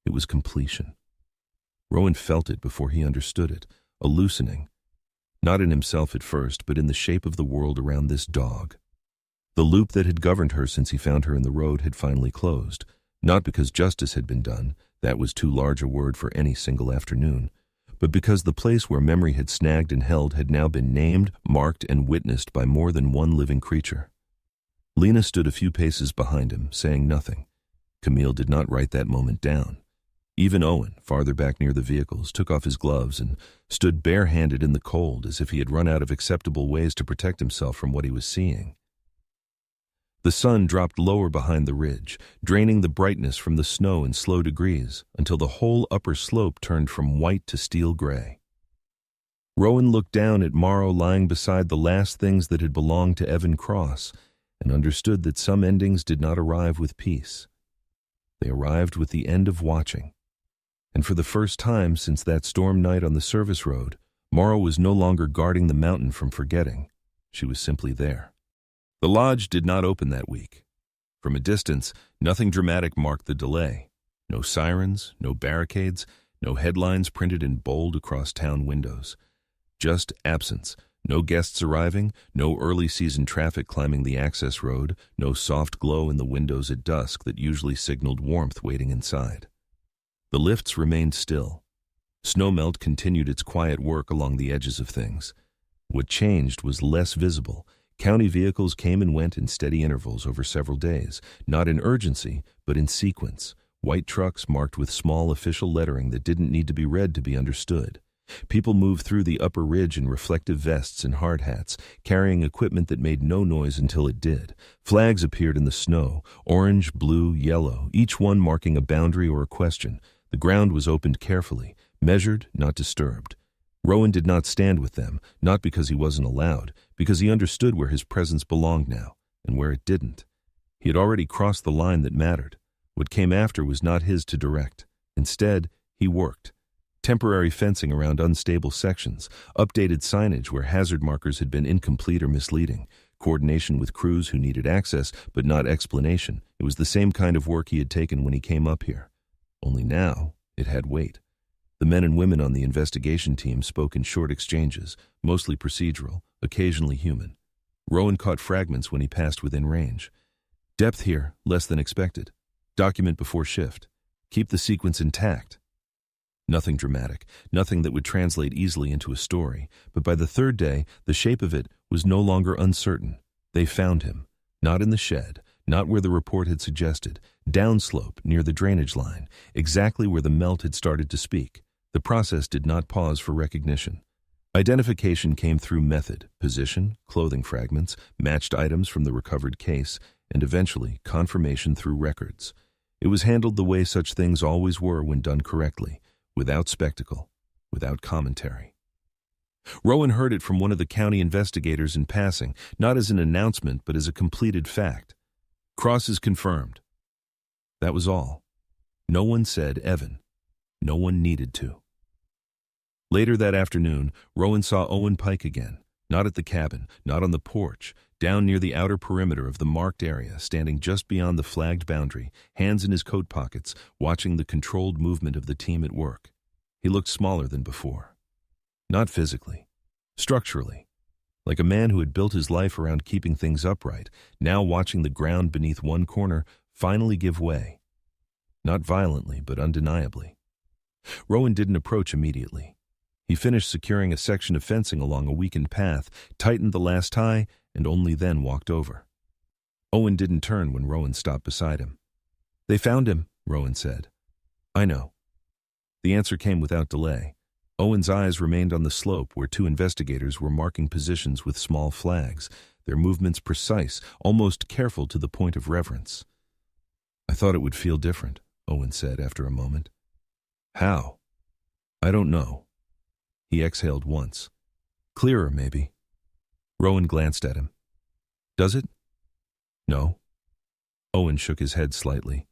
It was completion. Rowan felt it before he understood it, a loosening. Not in himself at first, but in the shape of the world around this dog. The loop that had governed her since he found her in the road had finally closed, not because justice had been done, that was too large a word for any single afternoon, but because the place where memory had snagged and held had now been named, marked, and witnessed by more than one living creature. Lena stood a few paces behind him, saying nothing. Camille did not write that moment down. Even Owen, farther back near the vehicles, took off his gloves and stood bare-handed in the cold as if he had run out of acceptable ways to protect himself from what he was seeing. The sun dropped lower behind the ridge, draining the brightness from the snow in slow degrees until the whole upper slope turned from white to steel gray. Rowan looked down at Morrow lying beside the last things that had belonged to Evan Cross and understood that some endings did not arrive with peace. They arrived with the end of watching. And for the first time since that storm night on the service road, Morrow was no longer guarding the mountain from forgetting. She was simply there. The lodge did not open that week. From a distance, nothing dramatic marked the delay. No sirens, no barricades, no headlines printed in bold across town windows. Just absence. No guests arriving, no early season traffic climbing the access road, no soft glow in the windows at dusk that usually signaled warmth waiting inside. The lifts remained still. Snowmelt continued its quiet work along the edges of things. What changed was less visible. County vehicles came and went in steady intervals over several days, not in urgency, but in sequence. White trucks marked with small official lettering that didn't need to be read to be understood. People moved through the upper ridge in reflective vests and hard hats, carrying equipment that made no noise until it did. Flags appeared in the snow, orange, blue, yellow, each one marking a boundary or a question. The ground was opened carefully, measured, not disturbed. Rowan did not stand with them, not because he wasn't allowed, because he understood where his presence belonged now, and where it didn't. He had already crossed the line that mattered. What came after was not his to direct. Instead, he worked. Temporary fencing around unstable sections, updated signage where hazard markers had been incomplete or misleading, coordination with crews who needed access but not explanation. It was the same kind of work he had taken when he came up here. Only now, it had weight. The men and women on the investigation team spoke in short exchanges, mostly procedural, occasionally human. Rowan caught fragments when he passed within range. Depth here, less than expected. Document before shift. Keep the sequence intact. Nothing dramatic, nothing that would translate easily into a story, but by the third day, the shape of it was no longer uncertain. They found him, not in the shed, not where the report had suggested, downslope near the drainage line, exactly where the melt had started to speak. The process did not pause for recognition. Identification came through method, position, clothing fragments, matched items from the recovered case, and eventually confirmation through records. It was handled the way such things always were when done correctly, without spectacle, without commentary. Rowan heard it from one of the county investigators in passing, not as an announcement but as a completed fact. Cross is confirmed. That was all. No one said Evan. No one needed to. Later that afternoon, Rowan saw Owen Pike again, not at the cabin, not on the porch, down near the outer perimeter of the marked area, standing just beyond the flagged boundary, hands in his coat pockets, watching the controlled movement of the team at work. He looked smaller than before. Not physically. Structurally. like a man who had built his life around keeping things upright, now watching the ground beneath one corner finally give way. Not violently, but undeniably. Rowan didn't approach immediately. He finished securing a section of fencing along a weakened path, tightened the last tie, and only then walked over. Owen didn't turn when Rowan stopped beside him. "They found him," Rowan said. "I know." The answer came without delay. Owen's eyes remained on the slope where two investigators were marking positions with small flags, their movements precise, almost careful to the point of reverence. "I thought it would feel different," Owen said after a moment. "How?" "I don't know." He exhaled once. "Clearer, maybe." Rowan glanced at him. "Does it?" "No." Owen shook his head slightly.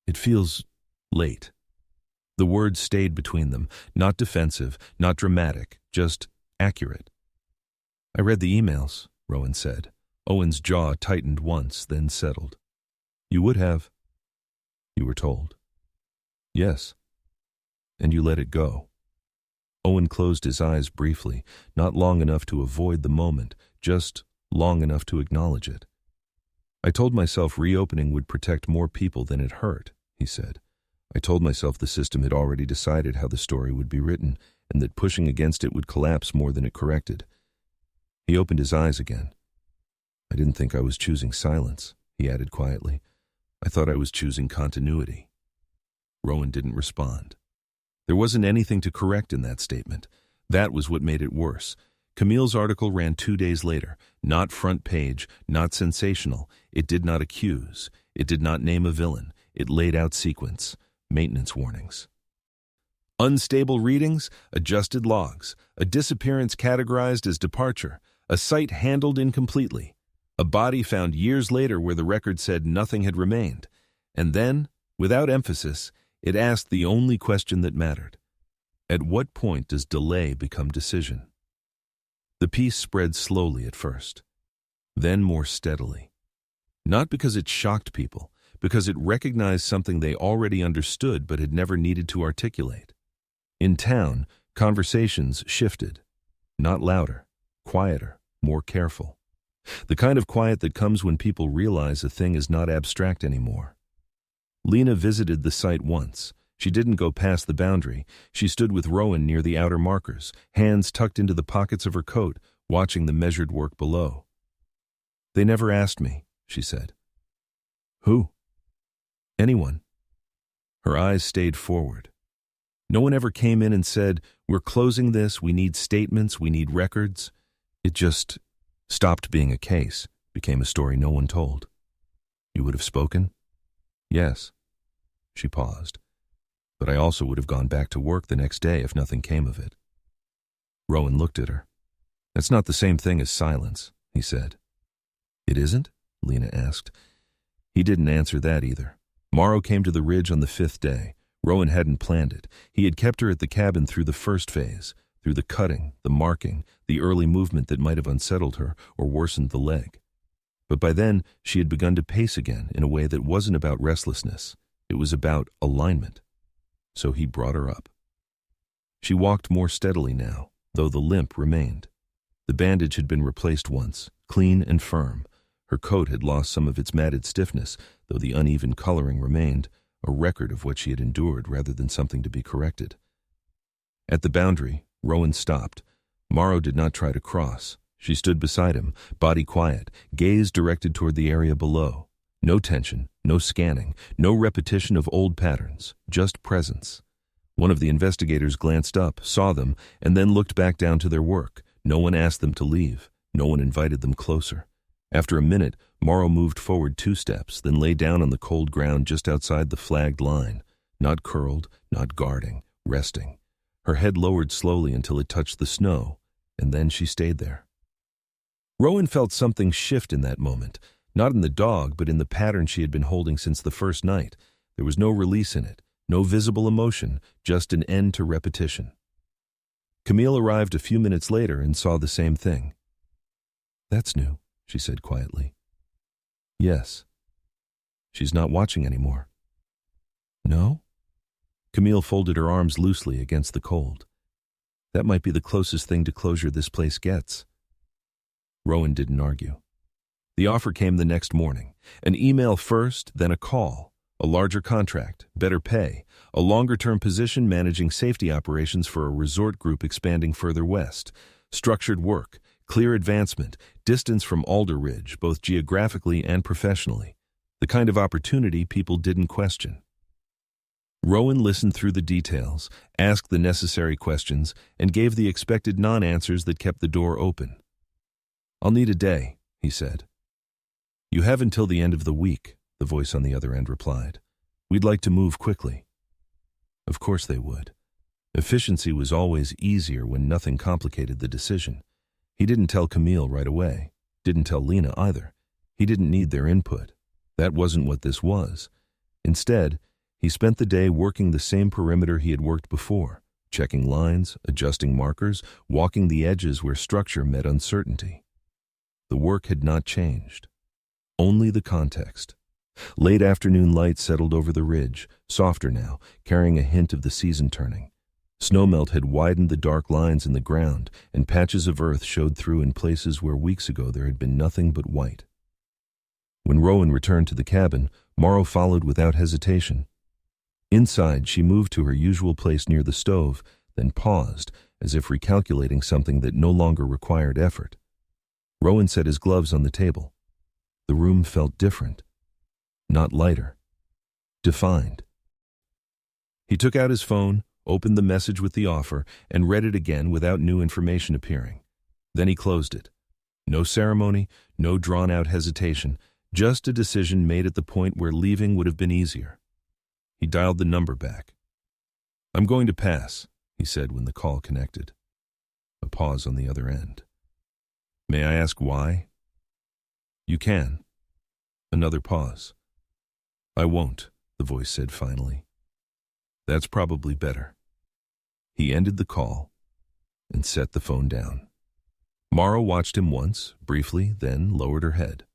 "It feels late." The words stayed between them, not defensive, not dramatic, just accurate. "I read the emails," Rowan said. Owen's jaw tightened once, then settled. "You would have." "You were told." "Yes." "And you let it go." Owen closed his eyes briefly, not long enough to avoid the moment, just long enough to acknowledge it. "I told myself reopening would protect more people than it hurt," he said. "I told myself the system had already decided how the story would be written, and that pushing against it would collapse more than it corrected." He opened his eyes again. "I didn't think I was choosing silence," he added quietly. "I thought I was choosing continuity." Rowan didn't respond. There wasn't anything to correct in that statement. That was what made it worse. Camille's article ran 2 days later. Not front page, not sensational. It did not accuse. It did not name a villain. It laid out sequence. Maintenance warnings. Unstable readings, adjusted logs, a disappearance categorized as departure, a site handled incompletely, a body found years later where the record said nothing had remained. And then, without emphasis, it asked the only question that mattered. At what point does delay become decision? The piece spread slowly at first, then more steadily. Not because it shocked people, because it recognized something they already understood but had never needed to articulate. In town, conversations shifted. Not louder, quieter, more careful. The kind of quiet that comes when people realize a thing is not abstract anymore. Lena visited the site once. She didn't go past the boundary. She stood with Rowan near the outer markers, hands tucked into the pockets of her coat, watching the measured work below. "They never asked me," she said. "Who?" "Anyone." Her eyes stayed forward. No one ever came in and said, "We're closing this, we need statements, we need records." It just stopped being a case, became a story no one told. "You would have spoken?" "Yes." She paused. "But I also would have gone back to work the next day if nothing came of it." Rowan looked at her. "That's not the same thing as silence," he said. "It isn't?" Lena asked. He didn't answer that either. Morrow came to the ridge on the 5th day. Rowan hadn't planned it. He had kept her at the cabin through the first phase, through the cutting, the marking, the early movement that might have unsettled her or worsened the leg. But by then, she had begun to pace again in a way that wasn't about restlessness. It was about alignment. So he brought her up. She walked more steadily now, though the limp remained. The bandage had been replaced once, clean and firm. Her coat had lost some of its matted stiffness, though the uneven coloring remained, a record of what she had endured rather than something to be corrected. At the boundary, Rowan stopped. Morrow did not try to cross. She stood beside him, body quiet, gaze directed toward the area below. No tension, no scanning, no repetition of old patterns, just presence. One of the investigators glanced up, saw them, and then looked back down to their work. No one asked them to leave. No one invited them closer. After a minute, Morrow moved forward 2 steps, then lay down on the cold ground just outside the flagged line. Not curled, not guarding, resting. Her head lowered slowly until it touched the snow, and then she stayed there. Rowan felt something shift in that moment, not in the dog, but in the pattern she had been holding since the first night. There was no release in it, no visible emotion, just an end to repetition. Camille arrived a few minutes later and saw the same thing. "That's new," she said quietly. "Yes." "She's not watching anymore." "No?" Camille folded her arms loosely against the cold. "That might be the closest thing to closure this place gets." Rowan didn't argue. The offer came the next morning. An email first, then a call. A larger contract, better pay, a longer-term position managing safety operations for a resort group expanding further west, structured work, clear advancement, distance from Alder Ridge, both geographically and professionally. The kind of opportunity people didn't question. Rowan listened through the details, asked the necessary questions, and gave the expected non-answers that kept the door open. "I'll need a day," he said. "You have until the end of the week," the voice on the other end replied. "We'd like to move quickly." Of course they would. Efficiency was always easier when nothing complicated the decision. He didn't tell Camille right away. Didn't tell Lena either. He didn't need their input. That wasn't what this was. Instead, he spent the day working the same perimeter he had worked before, checking lines, adjusting markers, walking the edges where structure met uncertainty. The work had not changed. Only the context. Late afternoon light settled over the ridge, softer now, carrying a hint of the season turning. Snowmelt had widened the dark lines in the ground, and patches of earth showed through in places where weeks ago there had been nothing but white. When Rowan returned to the cabin, Morrow followed without hesitation. Inside, she moved to her usual place near the stove, then paused, as if recalculating something that no longer required effort. Rowan set his gloves on the table. The room felt different. Not lighter. Defined. He took out his phone, opened the message with the offer, and read it again without new information appearing. Then he closed it. No ceremony, no drawn-out hesitation, just a decision made at the point where leaving would have been easier. He dialed the number back. "I'm going to pass," he said when the call connected. A pause on the other end. "May I ask why?" "You can." Another pause. "I won't," the voice said finally. "That's probably better." He ended the call and set the phone down. Morrow watched him once, briefly, then lowered her head.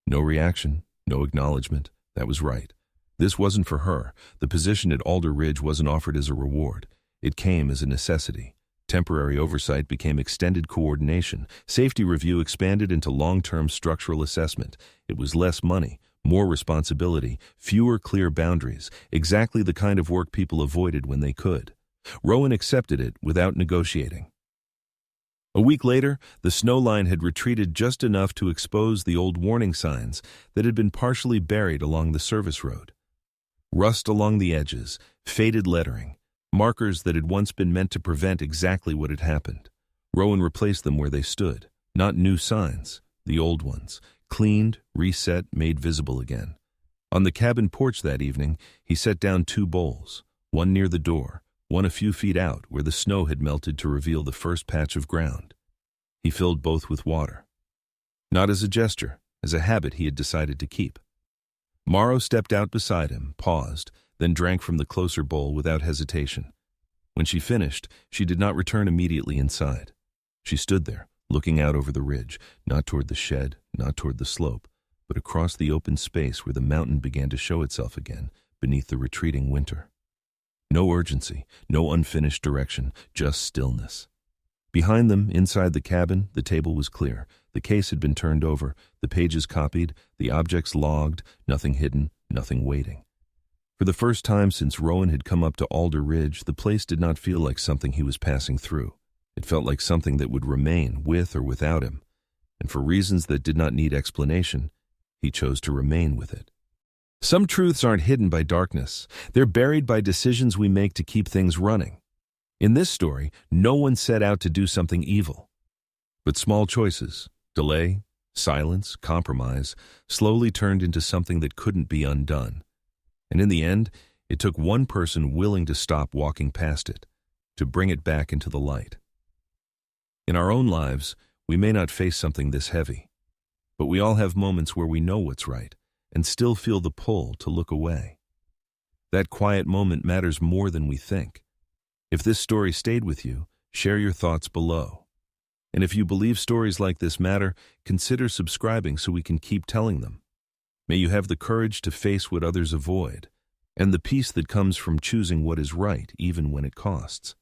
No reaction, no acknowledgement. That was right. This wasn't for her. The position at Alder Ridge wasn't offered as a reward. It came as a necessity. Temporary oversight became extended coordination. Safety review expanded into long-term structural assessment. It was less money, more responsibility, fewer clear boundaries, exactly the kind of work people avoided when they could. Rowan accepted it without negotiating. A week later, the snow line had retreated just enough to expose the old warning signs that had been partially buried along the service road. Rust along the edges, faded lettering, markers that had once been meant to prevent exactly what had happened. Rowan replaced them where they stood, not new signs, the old ones, cleaned, reset, made visible again. On the cabin porch that evening, he set down 2 bowls, one near the door, one a few feet out where the snow had melted to reveal the first patch of ground. He filled both with water. Not as a gesture, as a habit he had decided to keep. Morrow stepped out beside him, paused, then drank from the closer bowl without hesitation. When she finished, she did not return immediately inside. She stood there, looking out over the ridge, not toward the shed, not toward the slope, but across the open space where the mountain began to show itself again beneath the retreating winter. No urgency, no unfinished direction, just stillness. Behind them, inside the cabin, the table was clear. The case had been turned over, the pages copied, the objects logged, nothing hidden, nothing waiting. For the first time since Rowan had come up to Alder Ridge, the place did not feel like something he was passing through. It felt like something that would remain, with or without him. And for reasons that did not need explanation, he chose to remain with it. Some truths aren't hidden by darkness. They're buried by decisions we make to keep things running. In this story, no one set out to do something evil. But small choices, delay, silence, compromise, slowly turned into something that couldn't be undone. And in the end, it took one person willing to stop walking past it, to bring it back into the light. In our own lives, we may not face something this heavy, but we all have moments where we know what's right and still feel the pull to look away. That quiet moment matters more than we think. If this story stayed with you, share your thoughts below. And if you believe stories like this matter, consider subscribing so we can keep telling them. May you have the courage to face what others avoid, and the peace that comes from choosing what is right even when it costs.